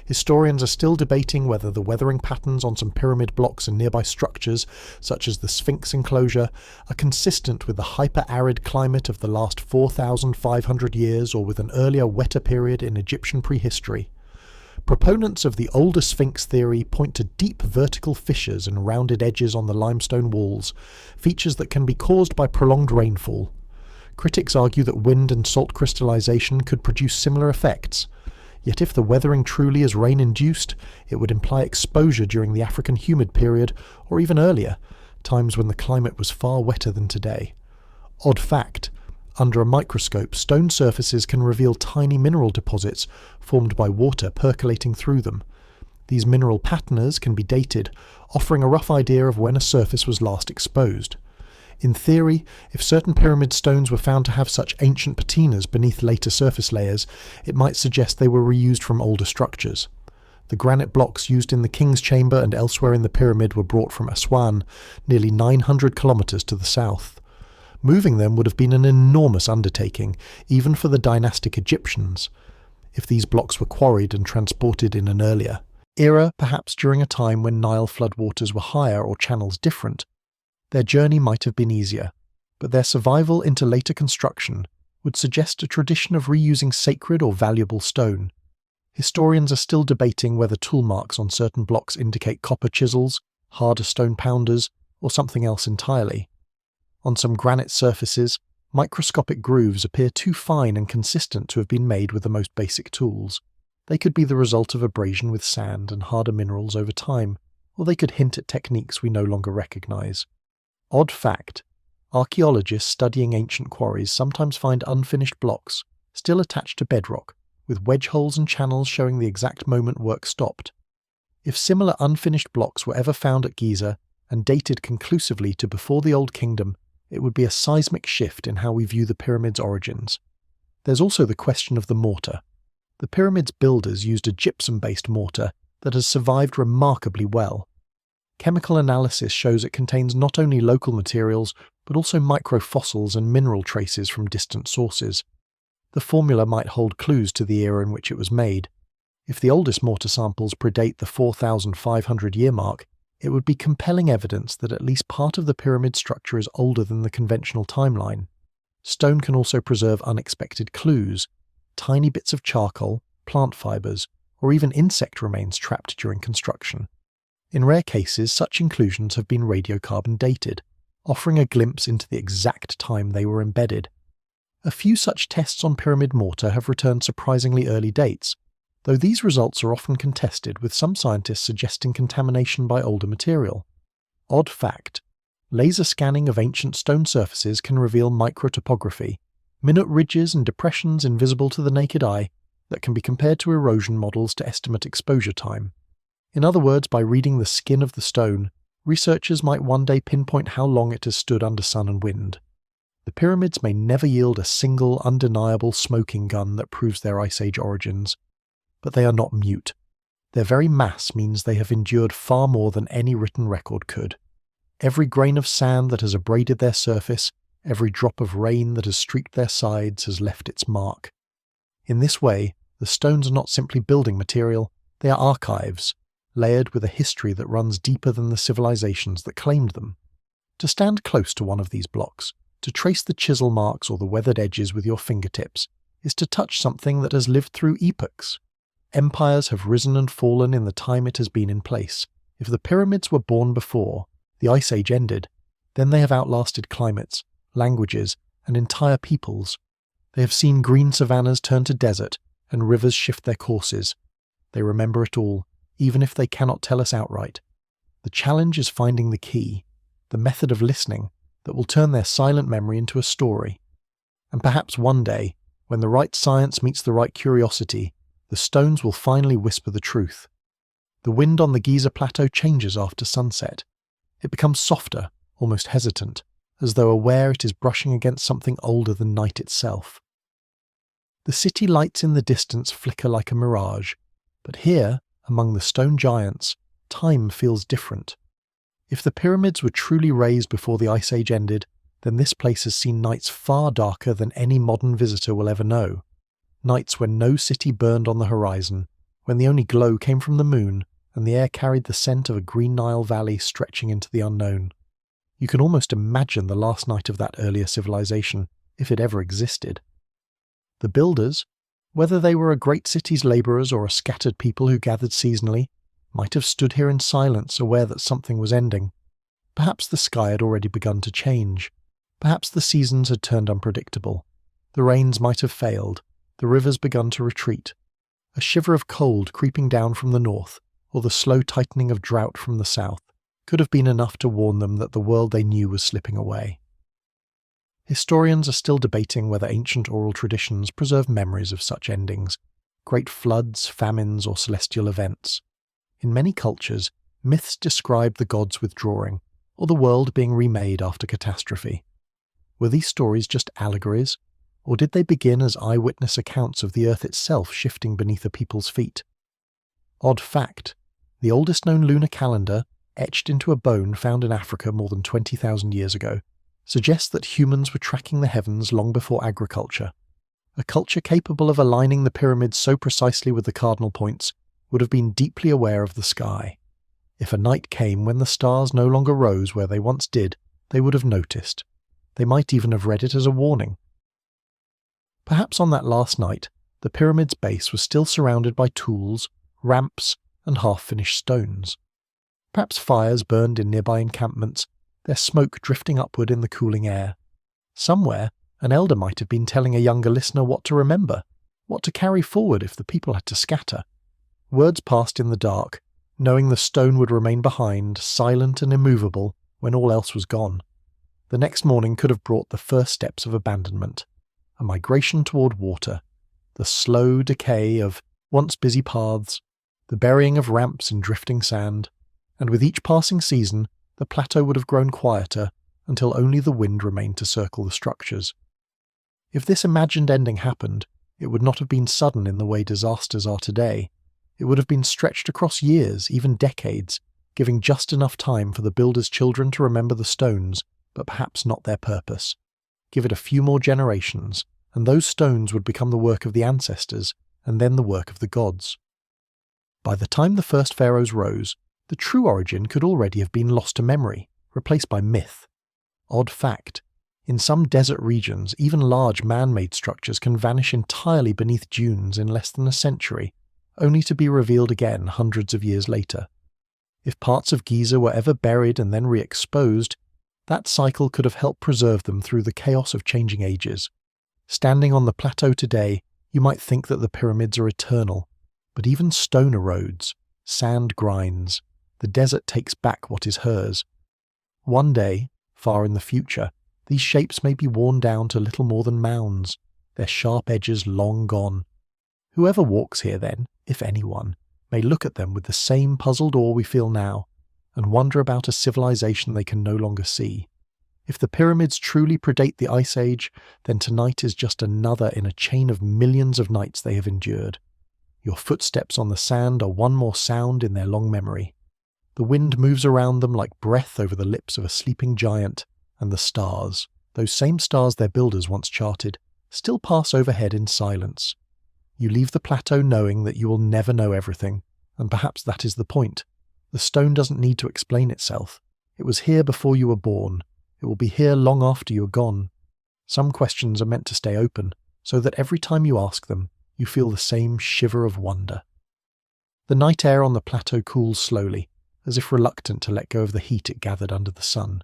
Historians are still debating whether the weathering patterns on some pyramid blocks and nearby structures, such as the Sphinx enclosure, are consistent with the hyper-arid climate of the last 4,500 years or with an earlier, wetter period in Egyptian prehistory. Proponents of the older Sphinx theory point to deep vertical fissures and rounded edges on the limestone walls, features that can be caused by prolonged rainfall. Critics argue that wind and salt crystallization could produce similar effects. Yet if the weathering truly is rain-induced, it would imply exposure during the African humid period, or even earlier, times when the climate was far wetter than today. Odd fact: under a microscope, stone surfaces can reveal tiny mineral deposits formed by water percolating through them. These mineral patinas can be dated, offering a rough idea of when a surface was last exposed. In theory, if certain pyramid stones were found to have such ancient patinas beneath later surface layers, it might suggest they were reused from older structures. The granite blocks used in the King's Chamber and elsewhere in the pyramid were brought from Aswan, nearly 900 kilometers to the south. Moving them would have been an enormous undertaking, even for the dynastic Egyptians, if these blocks were quarried and transported in an earlier era, perhaps during a time when Nile floodwaters were higher or channels different. Their journey might have been easier, but their survival into later construction would suggest a tradition of reusing sacred or valuable stone. Historians are still debating whether tool marks on certain blocks indicate copper chisels, harder stone pounders, or something else entirely. On some granite surfaces, microscopic grooves appear too fine and consistent to have been made with the most basic tools. They could be the result of abrasion with sand and harder minerals over time, or they could hint at techniques we no longer recognize. Odd fact: archaeologists studying ancient quarries sometimes find unfinished blocks, still attached to bedrock, with wedge holes and channels showing the exact moment work stopped. If similar unfinished blocks were ever found at Giza and dated conclusively to before the Old Kingdom, it would be a seismic shift in how we view the pyramid's origins. There's also the question of the mortar. The pyramid's builders used a gypsum-based mortar that has survived remarkably well. Chemical analysis shows it contains not only local materials, but also microfossils and mineral traces from distant sources. The formula might hold clues to the era in which it was made. If the oldest mortar samples predate the 4,500-year mark, it would be compelling evidence that at least part of the pyramid structure is older than the conventional timeline. Stone can also preserve unexpected clues: tiny bits of charcoal, plant fibers, or even insect remains trapped during construction. In rare cases, such inclusions have been radiocarbon dated, offering a glimpse into the exact time they were embedded. A few such tests on pyramid mortar have returned surprisingly early dates, though these results are often contested, with some scientists suggesting contamination by older material. Odd fact: laser scanning of ancient stone surfaces can reveal microtopography, minute ridges and depressions invisible to the naked eye, that can be compared to erosion models to estimate exposure time. In other words, by reading the skin of the stone, researchers might one day pinpoint how long it has stood under sun and wind. The pyramids may never yield a single undeniable smoking gun that proves their Ice Age origins, but they are not mute. Their very mass means they have endured far more than any written record could. Every grain of sand that has abraded their surface, every drop of rain that has streaked their sides has left its mark. In this way, the stones are not simply building material, they are archives, layered with a history that runs deeper than the civilizations that claimed them. To stand close to one of these blocks, to trace the chisel marks or the weathered edges with your fingertips, is to touch something that has lived through epochs. Empires have risen and fallen in the time it has been in place. If the pyramids were born before the Ice Age ended, then they have outlasted climates, languages, and entire peoples. They have seen green savannas turn to desert and rivers shift their courses. They remember it all, even if they cannot tell us outright. The challenge is finding the key, the method of listening, that will turn their silent memory into a story. And perhaps one day, when the right science meets the right curiosity, the stones will finally whisper the truth. The wind on the Giza plateau changes after sunset. It becomes softer, almost hesitant, as though aware it is brushing against something older than night itself. The city lights in the distance flicker like a mirage, but here, among the stone giants, time feels different. If the pyramids were truly raised before the Ice Age ended, then this place has seen nights far darker than any modern visitor will ever know. Nights when no city burned on the horizon, when the only glow came from the moon, and the air carried the scent of a green Nile valley stretching into the unknown. You can almost imagine the last night of that earlier civilization, if it ever existed. The builders, Whether they were a great city's labourers or a scattered people who gathered seasonally, might have stood here in silence, aware that something was ending. Perhaps the sky had already begun to change. Perhaps the seasons had turned unpredictable. The rains might have failed, the rivers begun to retreat. A shiver of cold creeping down from the north, or the slow tightening of drought from the south, could have been enough to warn them that the world they knew was slipping away. Historians are still debating whether ancient oral traditions preserve memories of such endings, great floods, famines, or celestial events. In many cultures, myths describe the gods withdrawing, or the world being remade after catastrophe. Were these stories just allegories, or did they begin as eyewitness accounts of the earth itself shifting beneath a people's feet? Odd fact, the oldest known lunar calendar, etched into a bone found in Africa more than 20,000 years ago, suggests that humans were tracking the heavens long before agriculture. A culture capable of aligning the pyramids so precisely with the cardinal points would have been deeply aware of the sky. If a night came when the stars no longer rose where they once did, they would have noticed. They might even have read it as a warning. Perhaps on that last night, the pyramid's base was still surrounded by tools, ramps, and half-finished stones. Perhaps fires burned in nearby encampments, their smoke drifting upward in the cooling air. Somewhere, an elder might have been telling a younger listener what to remember, what to carry forward if the people had to scatter. Words passed in the dark, knowing the stone would remain behind, silent and immovable, when all else was gone. The next morning could have brought the first steps of abandonment, a migration toward water, the slow decay of once busy paths, the burying of ramps in drifting sand, and with each passing season, the plateau would have grown quieter until only the wind remained to circle the structures. If this imagined ending happened, it would not have been sudden in the way disasters are today. It would have been stretched across years, even decades, giving just enough time for the builders' children to remember the stones, but perhaps not their purpose. Give it a few more generations, and those stones would become the work of the ancestors, and then the work of the gods. By the time the first pharaohs rose, the true origin could already have been lost to memory, replaced by myth. Odd fact, in some desert regions, even large man-made structures can vanish entirely beneath dunes in less than a century, only to be revealed again hundreds of years later. If parts of Giza were ever buried and then re-exposed, that cycle could have helped preserve them through the chaos of changing ages. Standing on the plateau today, you might think that the pyramids are eternal, but even stone erodes, sand grinds, the desert takes back what is hers. One day, far in the future, these shapes may be worn down to little more than mounds, their sharp edges long gone. Whoever walks here then, if anyone, may look at them with the same puzzled awe we feel now, and wonder about a civilization they can no longer see. If the pyramids truly predate the Ice Age, then tonight is just another in a chain of millions of nights they have endured. Your footsteps on the sand are one more sound in their long memory. The wind moves around them like breath over the lips of a sleeping giant, and the stars, those same stars their builders once charted, still pass overhead in silence. You leave the plateau knowing that you will never know everything, and perhaps that is the point. The stone doesn't need to explain itself. It was here before you were born. It will be here long after you are gone. Some questions are meant to stay open, so that every time you ask them, you feel the same shiver of wonder. The night air on the plateau cools slowly, as if reluctant to let go of the heat it gathered under the sun.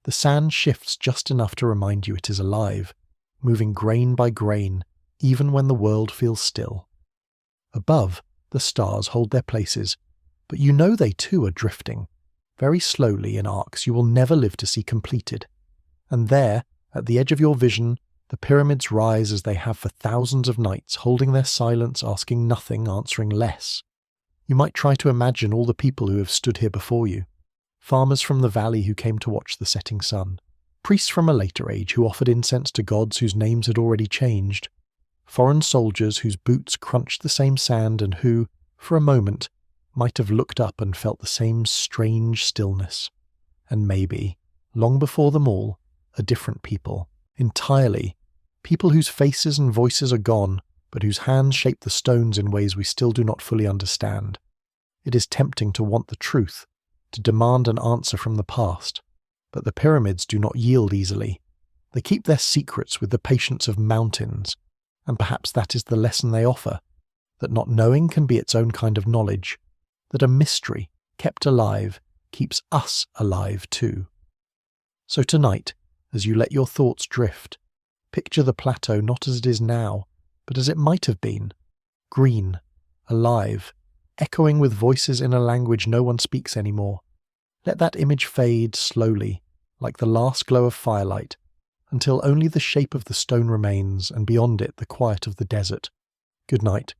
The sand shifts just enough to remind you it is alive, moving grain by grain, even when the world feels still. Above, the stars hold their places, but you know they too are drifting, very slowly in arcs you will never live to see completed. And there, at the edge of your vision, the pyramids rise as they have for thousands of nights, holding their silence, asking nothing, answering less. You might try to imagine all the people who have stood here before you. Farmers from the valley who came to watch the setting sun. Priests from a later age who offered incense to gods whose names had already changed. Foreign soldiers whose boots crunched the same sand and who, for a moment, might have looked up and felt the same strange stillness. And maybe, long before them all, a different people, entirely, people whose faces and voices are gone, but whose hands shape the stones in ways we still do not fully understand. It is tempting to want the truth, to demand an answer from the past, but the pyramids do not yield easily. They keep their secrets with the patience of mountains, And perhaps that is the lesson they offer, that not knowing can be its own kind of knowledge, that a mystery, kept alive, keeps us alive too. So tonight, as you let your thoughts drift, picture the plateau not as it is now, but as it might have been, green, alive, echoing with voices in a language no one speaks anymore. Let that image fade slowly, like the last glow of firelight, until only the shape of the stone remains and beyond it the quiet of the desert. Good night.